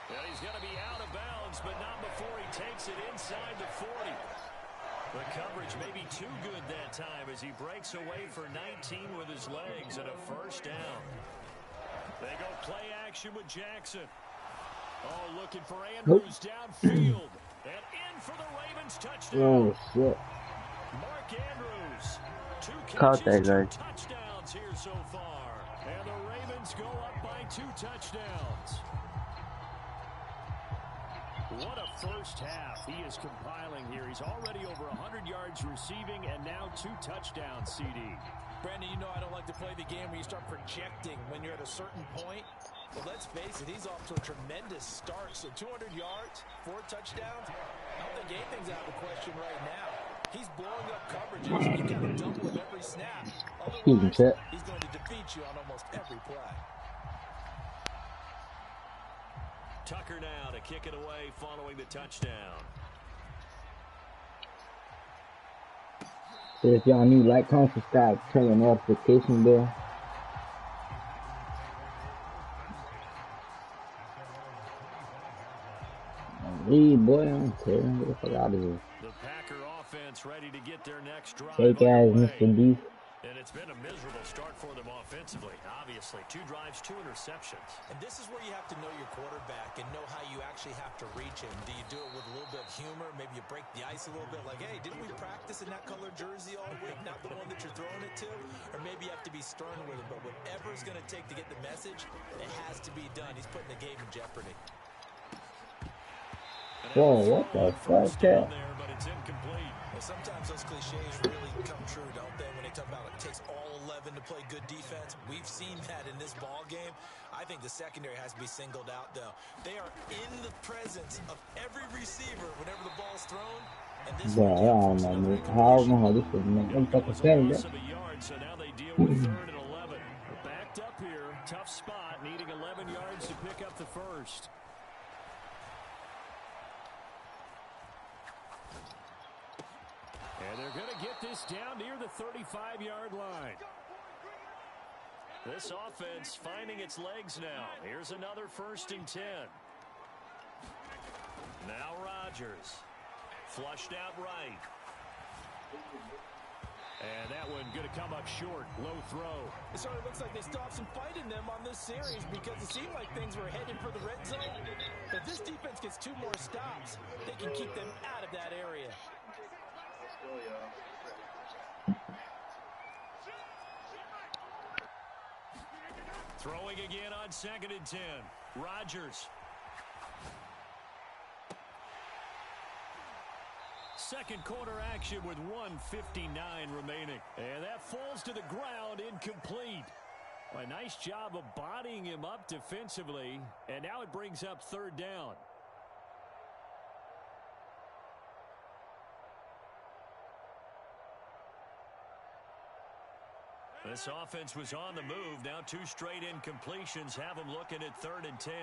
Well, he's going to be out of bounds, but not before he takes it inside the 40. The coverage may be too good that time as he breaks away for 19 with his legs and a first down. They go play action with Jackson. Oh, looking for Andrews downfield. And in for the Ravens touchdown. Oh, shit. Mark Andrews. Caught that guy. 2 touchdowns here so far. And the Ravens go up by 2 touchdowns. What a first half he is compiling here. He's already over 100 yards receiving and now 2 touchdowns, CD. Brandon, you know I don't like to play the game where you start projecting when you're at a certain point. But let's face it, he's off to a tremendous start. So 200 yards, 4 touchdowns. I don't think anything's out of the question right now. He's blowing up coverages. You got to double him every snap. Otherwise, he's going to defeat you on almost every play. Tucker now to kick it away following the touchdown. So if y'all new, like, comment, subscribe, turn the notification bell. Lead, boy, I'm telling you, what the fuck out of here. The Packer offense ready to get their next drive. Fake ass Mr. Beef. And it's been a miserable start for them offensively. Obviously, 2 drives, 2 interceptions. And this is where you have to know your quarterback and know how you actually have to reach him. Do you do it with a little bit of humor? Maybe you break the ice a little bit like, hey, didn't we practice in that color jersey all week? Not the one that you're throwing it to? Or maybe you have to be stern with him. But whatever it's going to take to get the message, it has to be done. He's putting the game in jeopardy. Whoa, what the fuck, cat? But it's incomplete. Well, sometimes those cliches really come true, don't they? When they talk about it takes all 11 to play good defense. We've seen that in this ball game. I think the secondary has to be singled out, though. They are in the presence of every receiver whenever the ball's thrown. And this Bro, I don't know, man. How this is, man. I'm fucking saying that. So now they deal with 3rd and 11. Backed up here. Tough spot. Needing 11 yards to pick up the first. And they're going to get this down near the 35-yard line. This offense finding its legs now. Here's another 1st and 10. Now Rodgers. Flushed out right. And that one going to come up short. Low throw. It sort of looks like they still have some fight in them on this series because it seemed like things were headed for the red zone. But this defense gets 2 more stops. They can keep them out of that area. Throwing again on 2nd and 10. Rodgers. Second quarter action with 1:59 remaining. And that falls to the ground, incomplete. A nice job of bodying him up defensively. And now it brings up 3rd down. This offense was on the move. Now 2 straight incompletions have them looking at 3rd and 10.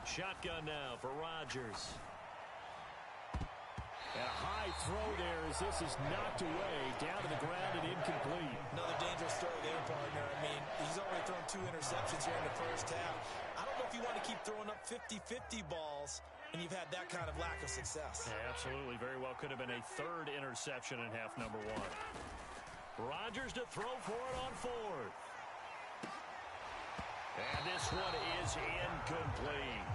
Shotgun now for Rodgers. And a high throw there as this is knocked away down to the ground and incomplete. Another dangerous throw there, partner. I mean, he's already thrown 2 interceptions here in the first half. I don't know if you want to keep throwing up 50-50 balls and you've had that kind of lack of success. Yeah, absolutely. Very well could have been a 3rd interception in half number 1. Rodgers to throw for it on 4th. And this one is incomplete.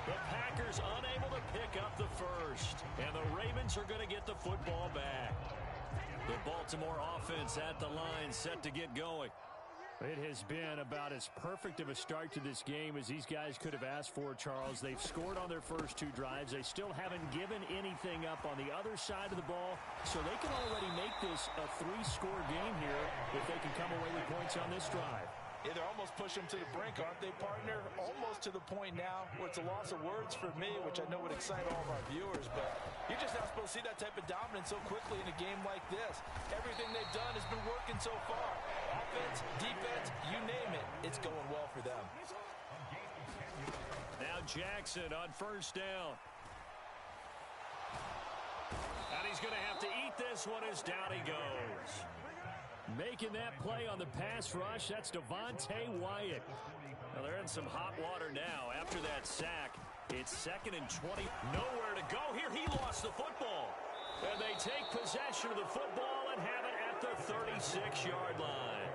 The Packers unable to pick up the first. And the Ravens are going to get the football back. The Baltimore offense at the line set to get going. It has been about as perfect of a start to this game as these guys could have asked for, Charles. They've scored on their first 2 drives. They still haven't given anything up on the other side of the ball, so they can already make this a 3-score game here if they can come away with points on this drive. Yeah, they're almost pushing them to the brink, aren't they, partner? Almost to the point now where it's a loss of words for me, which I know would excite all of our viewers, but you're just not supposed to see that type of dominance so quickly in a game like this. Everything they've done has been working so far. Offense, defense, you name it, it's going well for them. Now Jackson on first down. And he's going to have to eat this one as down he goes. Making that play on the pass rush, that's Devontae Wyatt. Well, they're in some hot water now after that sack. It's 2nd and 20. Nowhere to go here. He lost the football. And they take possession of the football and have it at the 36-yard line.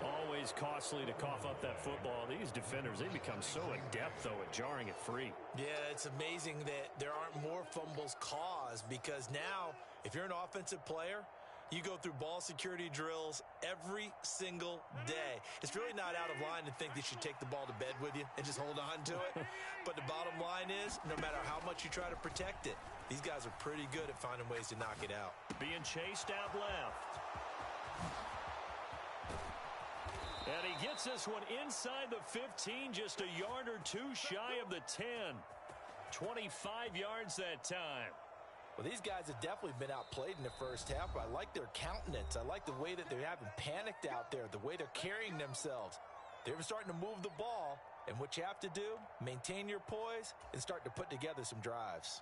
Always costly to cough up that football. These defenders, they become so adept, though, at jarring it free. Yeah, it's amazing that there aren't more fumbles caused, because now, if you're an offensive player, you go through ball security drills every single day. It's really not out of line to think that you should take the ball to bed with you and just hold on to it. But the bottom line is, no matter how much you try to protect it, these guys are pretty good at finding ways to knock it out. Being chased out left. And he gets this one inside the 15, just a yard or 2 shy of the 10. 25 yards that time. Well, these guys have definitely been outplayed in the first half, but I like their countenance. I like the way that they haven't panicked out there, the way they're carrying themselves. They're starting to move the ball, and what you have to do, maintain your poise and start to put together some drives.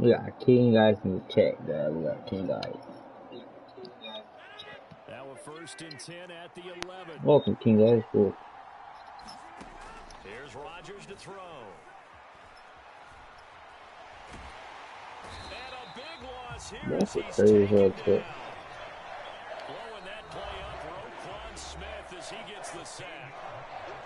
We got King guys in the chat, guys. We got King guys. Now a 1st and 10 at the 11. Welcome, King guys. Cool. Here's Rodgers to throw. And a big loss here. That's a crazy little tip. Blowing that play up, Roquan Smith as he gets the sack.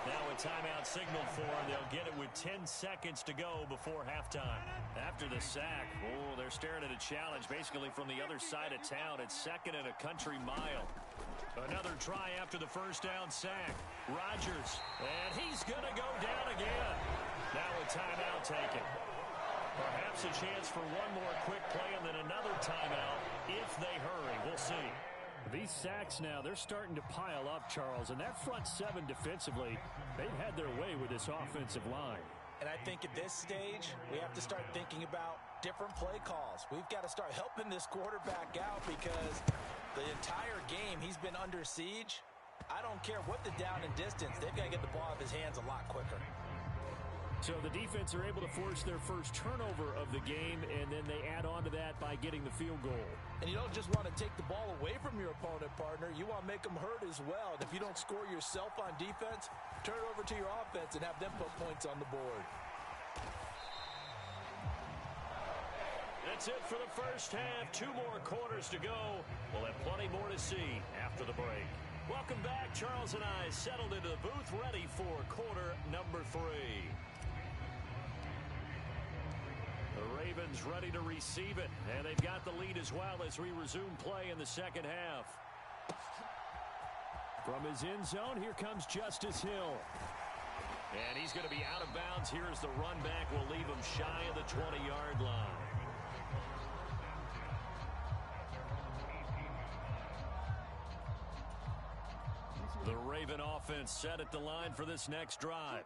Now a timeout signal for him. They'll get it with 10 seconds to go before halftime. After the sack, oh, they're staring at a challenge basically from the other side of town. It's 2nd and a country mile. Another try after the first down sack. Rodgers, and he's going to go down again. Now a timeout taken. Perhaps a chance for one more quick play and then another timeout if they hurry. We'll see. These sacks now, they're starting to pile up, Charles, and that front 7 defensively, they've had their way with this offensive line. And I think at this stage, we have to start thinking about different play calls. We've got to start helping this quarterback out because the entire game he's been under siege. I don't care what the down and distance, they've got to get the ball out of his hands a lot quicker. So the defense are able to force their first turnover of the game, and then they add on to that by getting the field goal. And you don't just want to take the ball away from your opponent, partner. You want to make them hurt as well. And if you don't score yourself on defense, turn it over to your offense and have them put points on the board. That's it for the first half. 2 more quarters to go. We'll have plenty more to see after the break. Welcome back. Charles and I settled into the booth ready for quarter number 3. The Ravens ready to receive it, and they've got the lead as well as we resume play in the second half. From his end zone, here comes Justice Hill. And he's going to be out of bounds. Here's the run back. Will leave him shy of the 20-yard line. The Raven offense set at the line for this next drive.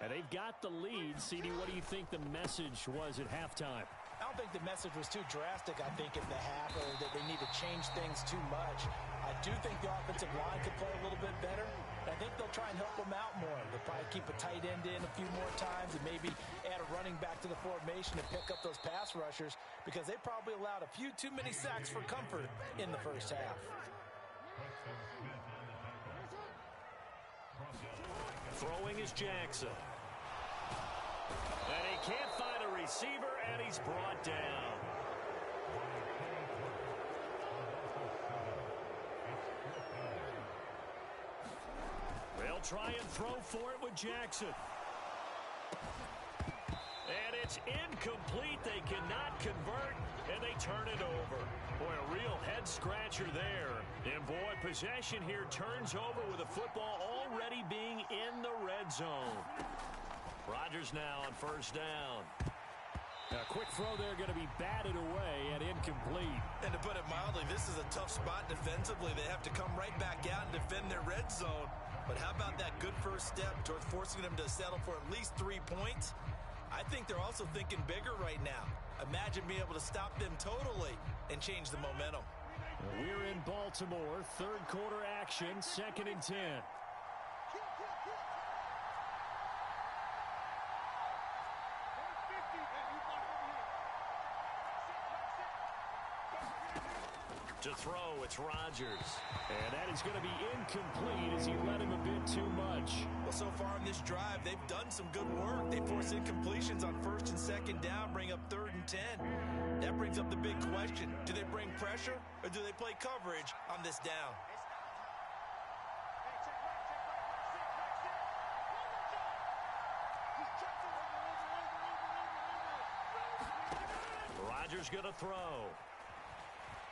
And they've got the lead. CD, what do you think the message was at halftime? I don't think the message was too drastic, I think, at the half, or that they need to change things too much. I do think the offensive line could play a little bit better. I think they'll try and help them out more. They'll probably keep a tight end in a few more times and maybe add a running back to the formation to pick up those pass rushers because they probably allowed a few too many sacks for comfort in the first half. Throwing is Jackson. And he can't find a receiver, and he's brought down. try and throw for it with Jackson. And it's incomplete. They cannot convert, and they turn it over. Boy, a real head-scratcher there. And, boy, possession here turns over with the football already being in the red zone. Rodgers now on first down. A quick throw there going to be batted away and incomplete. And to put it mildly, this is a tough spot defensively. They have to come right back out and defend their red zone. But how about that good first step towards forcing them to settle for at least 3 points? I think they're also thinking bigger right now. Imagine being able to stop them totally and change the momentum. We're in Baltimore. Third quarter action, 2nd and 10. To throw, it's Rodgers. And that is going to be incomplete as he led him a bit too much. Well, so far on this drive, they've done some good work. They force incompletions on 1st and 2nd down, bring up 3rd and 10. That brings up the big question. Do they bring pressure or do they play coverage on this down? Rodgers going to throw.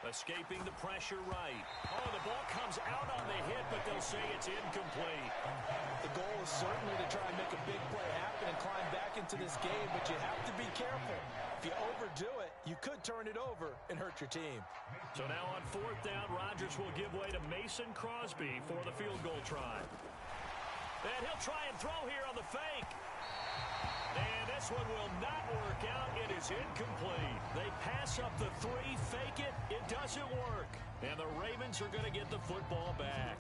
Escaping the pressure right. Oh, the ball comes out on the hit, but they'll say it's incomplete. The goal is certainly to try and make a big play happen and climb back into this game, but you have to be careful. If you overdo it, you could turn it over and hurt your team. So now on 4th down, Rodgers will give way to Mason Crosby for the field goal try. And he'll try and throw here on the fake. And this one will not work out. It is incomplete. They pass up the 3, fake it. It doesn't work. And the Ravens are going to get the football back.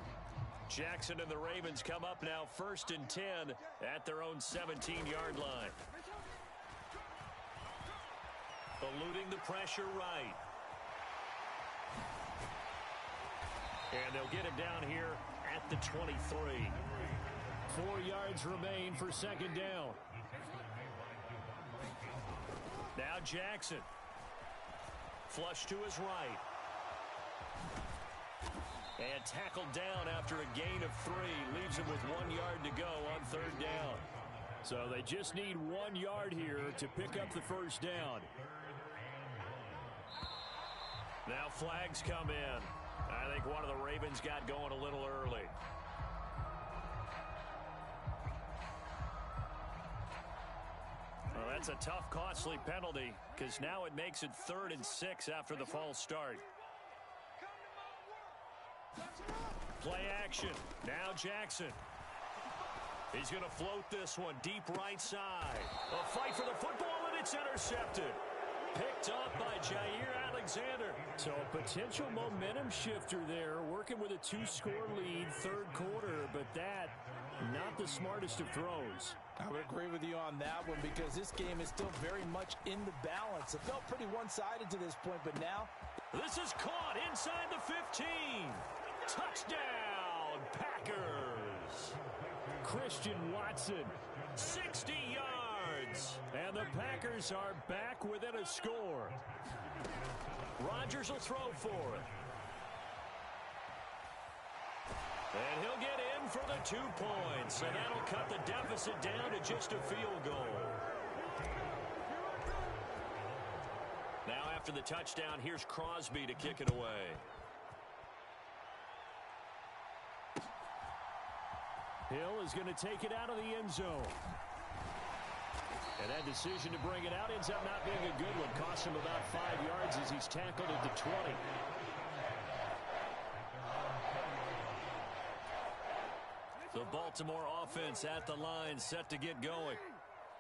Jackson and the Ravens come up now 1st and 10 at their own 17-yard line. Eluding the pressure right. And they'll get him down here at the 23. 4 yards remain for 2nd down. Now Jackson. Flush to his right. And tackled down after a gain of 3. Leaves him with 1 yard to go on 3rd down. So they just need 1 yard here to pick up the first down. Now flags come in. I think one of the Ravens got going a little early. Well, that's a tough, costly penalty because now it makes it 3rd and 6 after the false start. Play action. Now Jackson. He's going to float this one deep right side. A fight for the football, and it's intercepted. Picked up by Jair Alexander. So a potential momentum shifter there, working with a 2-score lead, 3rd quarter, but that, not the smartest of throws. I would agree with you on that one because this game is still very much in the balance. It felt pretty one-sided to this point, but now... This is caught inside the 15. Touchdown, Packers. Christian Watson, 60 yards. And the Packers are back within a score. Rodgers will throw for it. And he'll get in for the 2 points. And that'll cut the deficit down to just a field goal. Now after the touchdown, here's Crosby to kick it away. Hill is going to take it out of the end zone. And that decision to bring it out ends up not being a good one. Cost him about 5 yards as he's tackled at the 20. The Baltimore offense at the line, set to get going.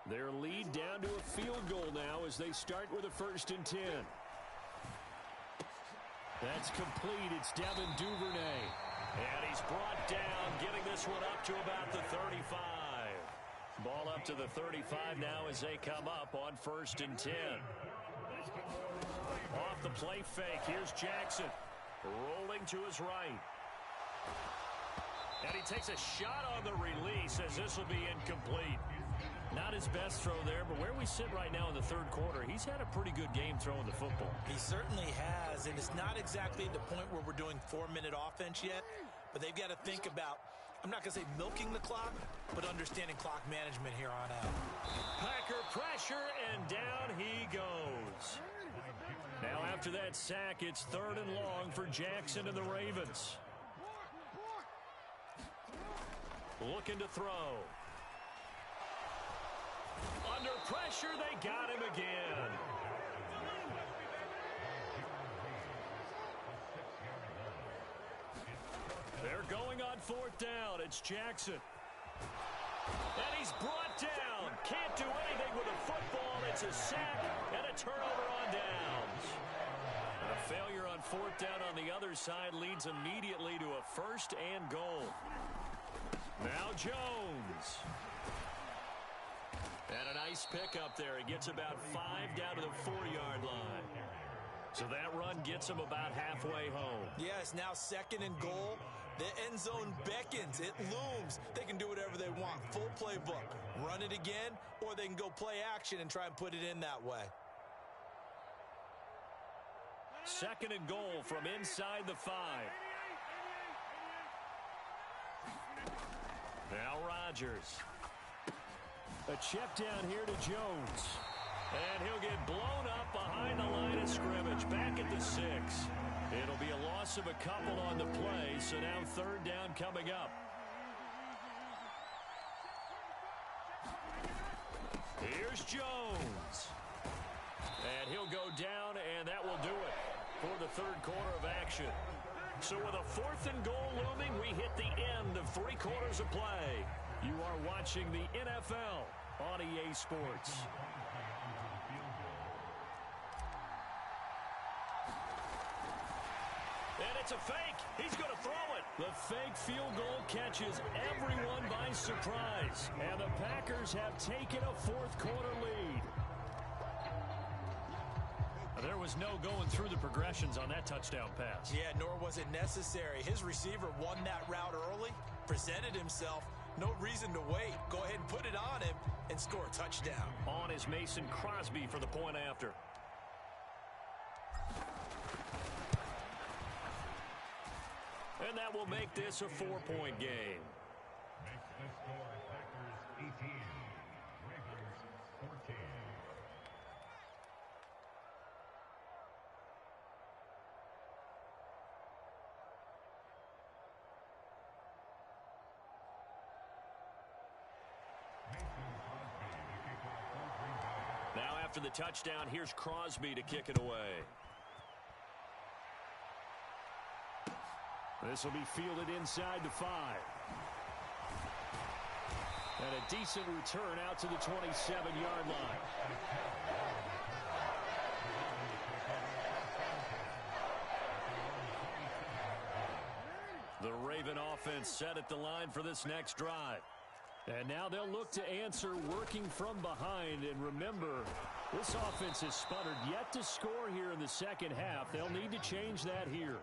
Their lead down to a field goal now as they start with a 1st and 10. That's complete. It's Devin Duvernay. And he's brought down, getting this one up to about the 35. Ball up to the 35 now as they come up on 1st and 10. Off the play fake, here's Jackson. Rolling to his right. And he takes a shot on the release as this will be incomplete. Not his best throw there, but where we sit right now in the 3rd quarter, he's had a pretty good game throwing the football. He certainly has, and it's not exactly the point where we're doing 4-minute offense yet, but they've got to think about I'm not going to say milking the clock, but understanding clock management here on out. Packer pressure, and down he goes. Now after that sack, it's 3rd and long for Jackson and the Ravens. Looking to throw. Under pressure, they got him again. They're going on 4th down. It's Jackson. And he's brought down. Can't do anything with a football. It's a sack and a turnover on downs. A failure on 4th down on the other side leads immediately to a 1st and goal. Now Jones. And a nice pickup there. He gets about 5 down to the 4-yard line. So that run gets him about halfway home. Yeah, it's now 2nd and goal. The end zone beckons. It looms. They can do whatever they want. Full playbook. Run it again, or they can go play action and try and put it in that way. 2nd and goal from inside the 5. Now Rodgers. A check down here to Jones. And he'll get blown up behind the line of scrimmage. Back at the 6. It'll be a loss of a couple on the play, so now 3rd down coming up. Here's Jones. And he'll go down, and that will do it for the 3rd quarter of action. So with a 4th and goal looming, we hit the end of 3 quarters of play. You are watching the NFL on EA Sports. And it's a fake. He's going to throw it. The fake field goal catches everyone by surprise. And the Packers have taken a 4th quarter lead. There was no going through the progressions on that touchdown pass. Yeah, nor was it necessary. His receiver won that route early, presented himself. No reason to wait. Go ahead and put it on him and score a touchdown. On is Mason Crosby for the point after. And that will make this a 4-point game. Makes the score Packers 18, Ravens 14. Now after the touchdown, here's Crosby to kick it away. This will be fielded inside the 5. And a decent return out to the 27-yard line. The Raven offense set at the line for this next drive. And now they'll look to answer working from behind. And remember, this offense has sputtered yet to score here in the 2nd half. They'll need to change that here.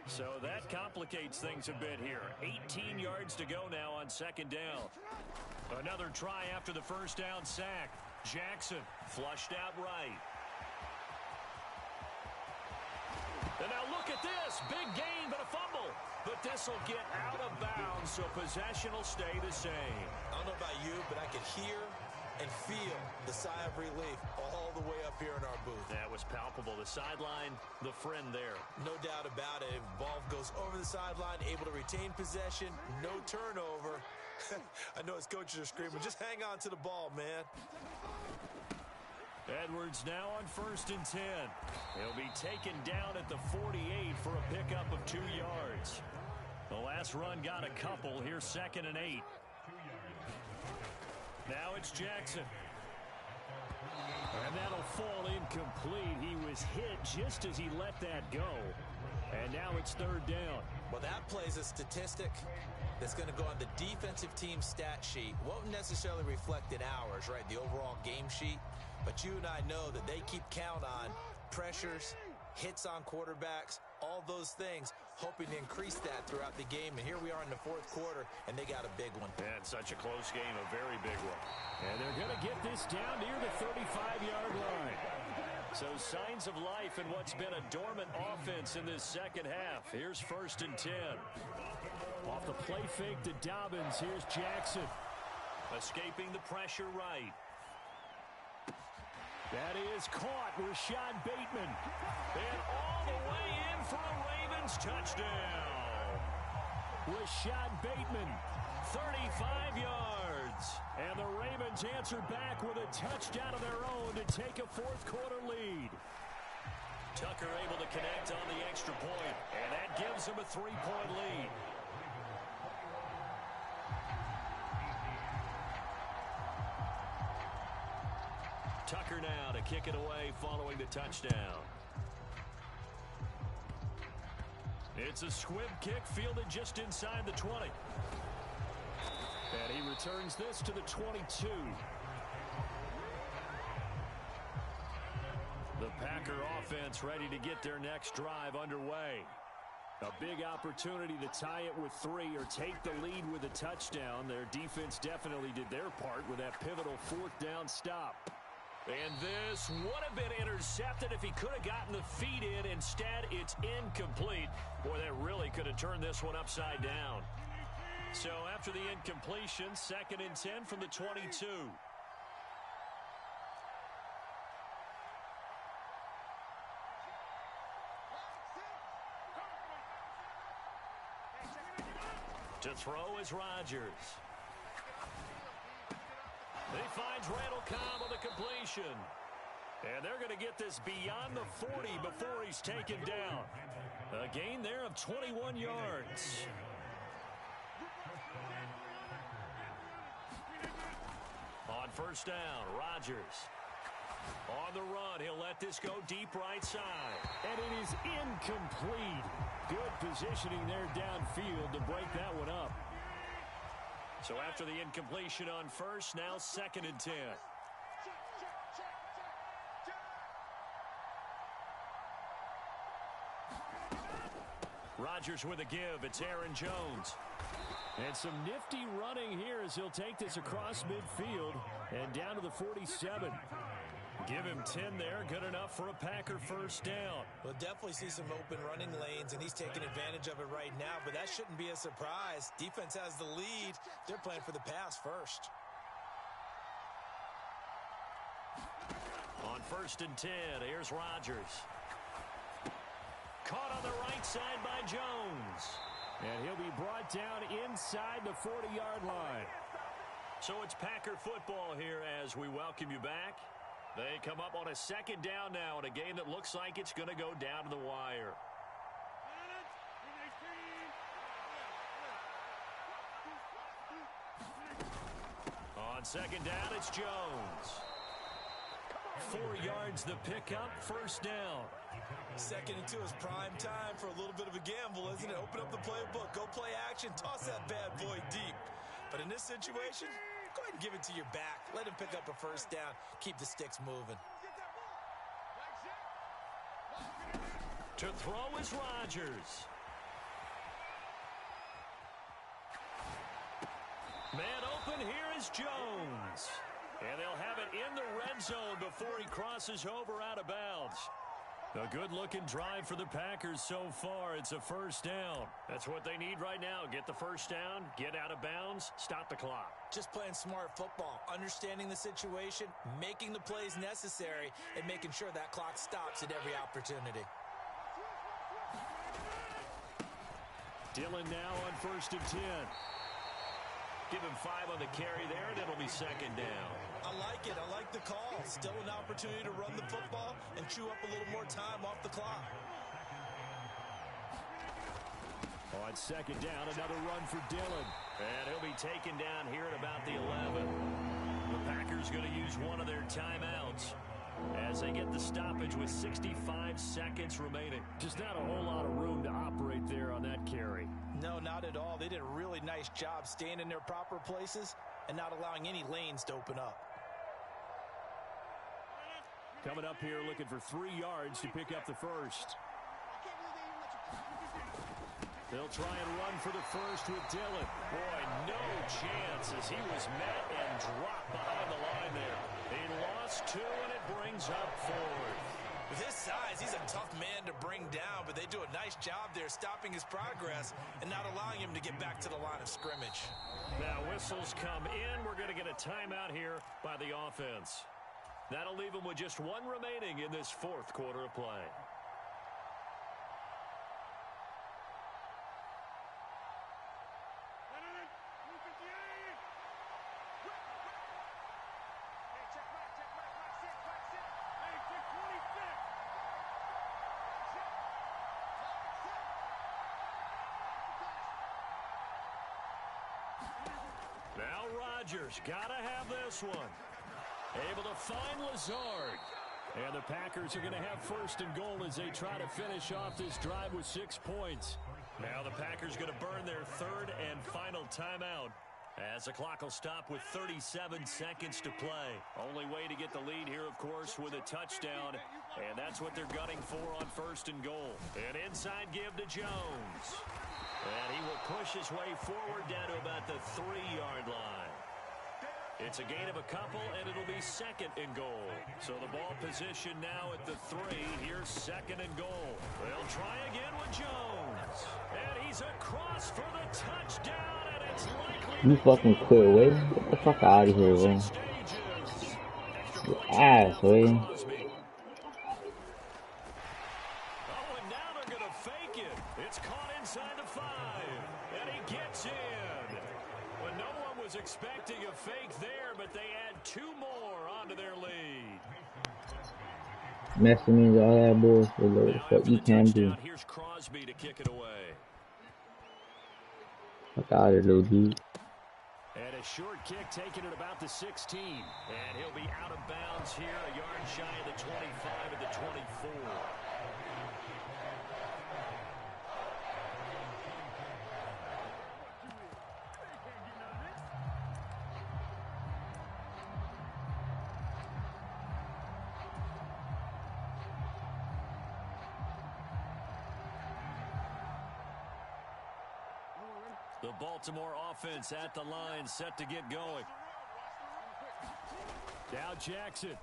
So that complicates things a bit here. 18 yards to go now on 2nd down. Another try after the 1st down sack. Jackson flushed out right. And now look at this. Big gain, but a fumble. But this will get out of bounds, so possession will stay the same. I don't know about you, but I could hear and feel the sigh of relief all the way up here in our booth. That was palpable. The sideline, the friend there. No doubt about it. Ball goes over the sideline, able to retain possession, no turnover. I know his coaches are screaming, just hang on to the ball, man. Edwards now on 1st and 10. He'll be taken down at the 48 for a pickup of 2 yards. The last run got a couple. Here's 2nd and 8. Now it's Jackson. And that'll fall incomplete. He was hit just as he let that go. And now it's 3rd down. Well, that plays a statistic that's going to go on the defensive team stat sheet. Won't necessarily reflect in ours, right, the overall game sheet. But you and I know that they keep count on pressures, hits on quarterbacks, all those things, hoping to increase that throughout the game. And here we are in the 4th quarter, and they got a big one. And such a close game, a very big one. And they're going to get this down near the 35-yard line. So signs of life in what's been a dormant offense in this second half. Here's 1st and 10. Off the play fake to Dobbins. Here's Jackson. Escaping the pressure right. That is caught. Rashad Bateman. And all the way in for a Ravens touchdown. Rashad Bateman, 35 yards. And the Ravens answer back with a touchdown of their own to take a fourth-quarter lead. Tucker able to connect on the extra point, and that gives them a 3-point lead. Tucker now to kick it away following the touchdown. It's a squib kick fielded just inside the 20. And he returns this to the 22. The Packer offense ready to get their next drive underway. A big opportunity to tie it with 3 or take the lead with a touchdown. Their defense definitely did their part with that pivotal 4th down stop. And this would have been intercepted if he could have gotten the feet in. Instead, it's incomplete. Boy, that really could have turned this one upside down. So after the incompletion, 2nd and 10 from the 22. To throw is Rodgers. He finds Randall Cobb on the completion. And they're going to get this beyond the 40 before he's taken down. A gain there of 21 yards. On 1st down, Rodgers. On the run, he'll let this go deep right side. And it is incomplete. Good positioning there downfield to break that one up. So after the incompletion on 1st, now 2nd and 10. Rodgers with a give. It's Aaron Jones. And some nifty running here as he'll take this across midfield and down to the 47. Give him 10 there. Good enough for a Packer 1st down. We'll definitely see some open running lanes, and he's taking advantage of it right now, but that shouldn't be a surprise. Defense has the lead. They're playing for the pass first. On 1st and 10, here's Rodgers. Caught on the right side by Jones. And he'll be brought down inside the 40-yard line. So it's Packer football here as we welcome you back. They come up on a 2nd down now in a game that looks like it's going to go down to the wire. On 2nd down, it's Jones. 4 yards the pickup, 1st down. 2nd and 2 is prime time for a little bit of a gamble, isn't it? Open up the playbook, go play action, toss that bad boy deep. But in this situation, go ahead and give it to your back. Let him pick up a 1st down. Keep the sticks moving. To throw is Rodgers. Man open, here is Jones. And they'll have it in the red zone before he crosses over out of bounds. A good-looking drive for the Packers so far. It's a 1st down. That's what they need right now. Get the 1st down, get out of bounds, stop the clock. Just playing smart football, understanding the situation, making the plays necessary, and making sure that clock stops at every opportunity. Dillon now on 1st and 10. Give him 5 on the carry there, and it'll be 2nd down. I like it. I like the call. Still an opportunity to run the football and chew up a little more time off the clock. On 2nd down, another run for Dillon. And he'll be taken down here at about the 11. The Packers going to use one of their timeouts as they get the stoppage with 65 seconds remaining. Just not a whole lot of room to operate there on that carry. No, not at all. They did a really nice job staying in their proper places and not allowing any lanes to open up. Coming up here looking for 3 yards to pick up the 1st. They'll try and run for the 1st with Dillon. Boy, no chance as he was met and dropped behind the line there. He lost 2, and it brings up 4th. With his size, he's a tough man to bring down, but they do a nice job there stopping his progress and not allowing him to get back to the line of scrimmage. Now whistles come in. We're going to get a timeout here by the offense. That'll leave them with just one remaining in this fourth quarter of play. Now Rodgers, gotta have this one. Able to find Lazard. And the Packers are going to have first and goal as they try to finish off this drive with 6 points. Now the Packers going to burn their third and final timeout as the clock will stop with 37 seconds to play. Only way to get the lead here, of course, with a touchdown. And that's what they're gunning for on first and goal. An inside give to Jones. And he will push his way forward down to about the 3-yard line. It's a gain of a couple, and it'll be second and goal. So the ball position now at the 3. Here's second and goal. They'll try again with Jones. And he's across for the touchdown, and it's likely... You fucking quit, Wade. Get the fuck out of here, Wade. You ass, Wade. Oh, and now they're going to fake it. It's caught inside the 5, and he gets in. Well, no one was expecting a fake there, but they add 2 more onto their lead. Messi means all that bullshit, though. What you can do. Here's Crosby to kick it away. Fuck out of here, little dude. And a short kick taken at about the 16. And he'll be out of bounds here, a yard shy of the 25 at the 24. The Baltimore offense at the line, set to get going. Now Jackson.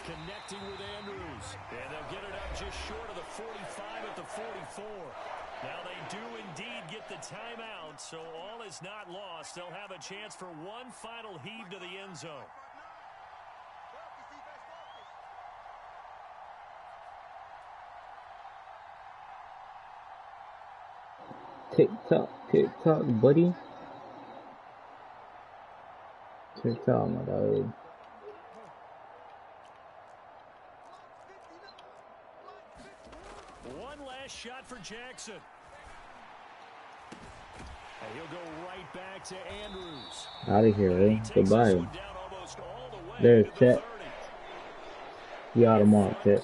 Connecting with Andrews. And they'll get it up just short of the 45 at the 44. Now they do indeed get the timeout, so all is not lost. They'll have a chance for one final heave to the end zone. TikTok, buddy. TikTok, my dog. One last shot for Jackson. And he'll go right back to Andrews. Out of here, eh? Goodbye. There's Chet. You out of mark, Chet.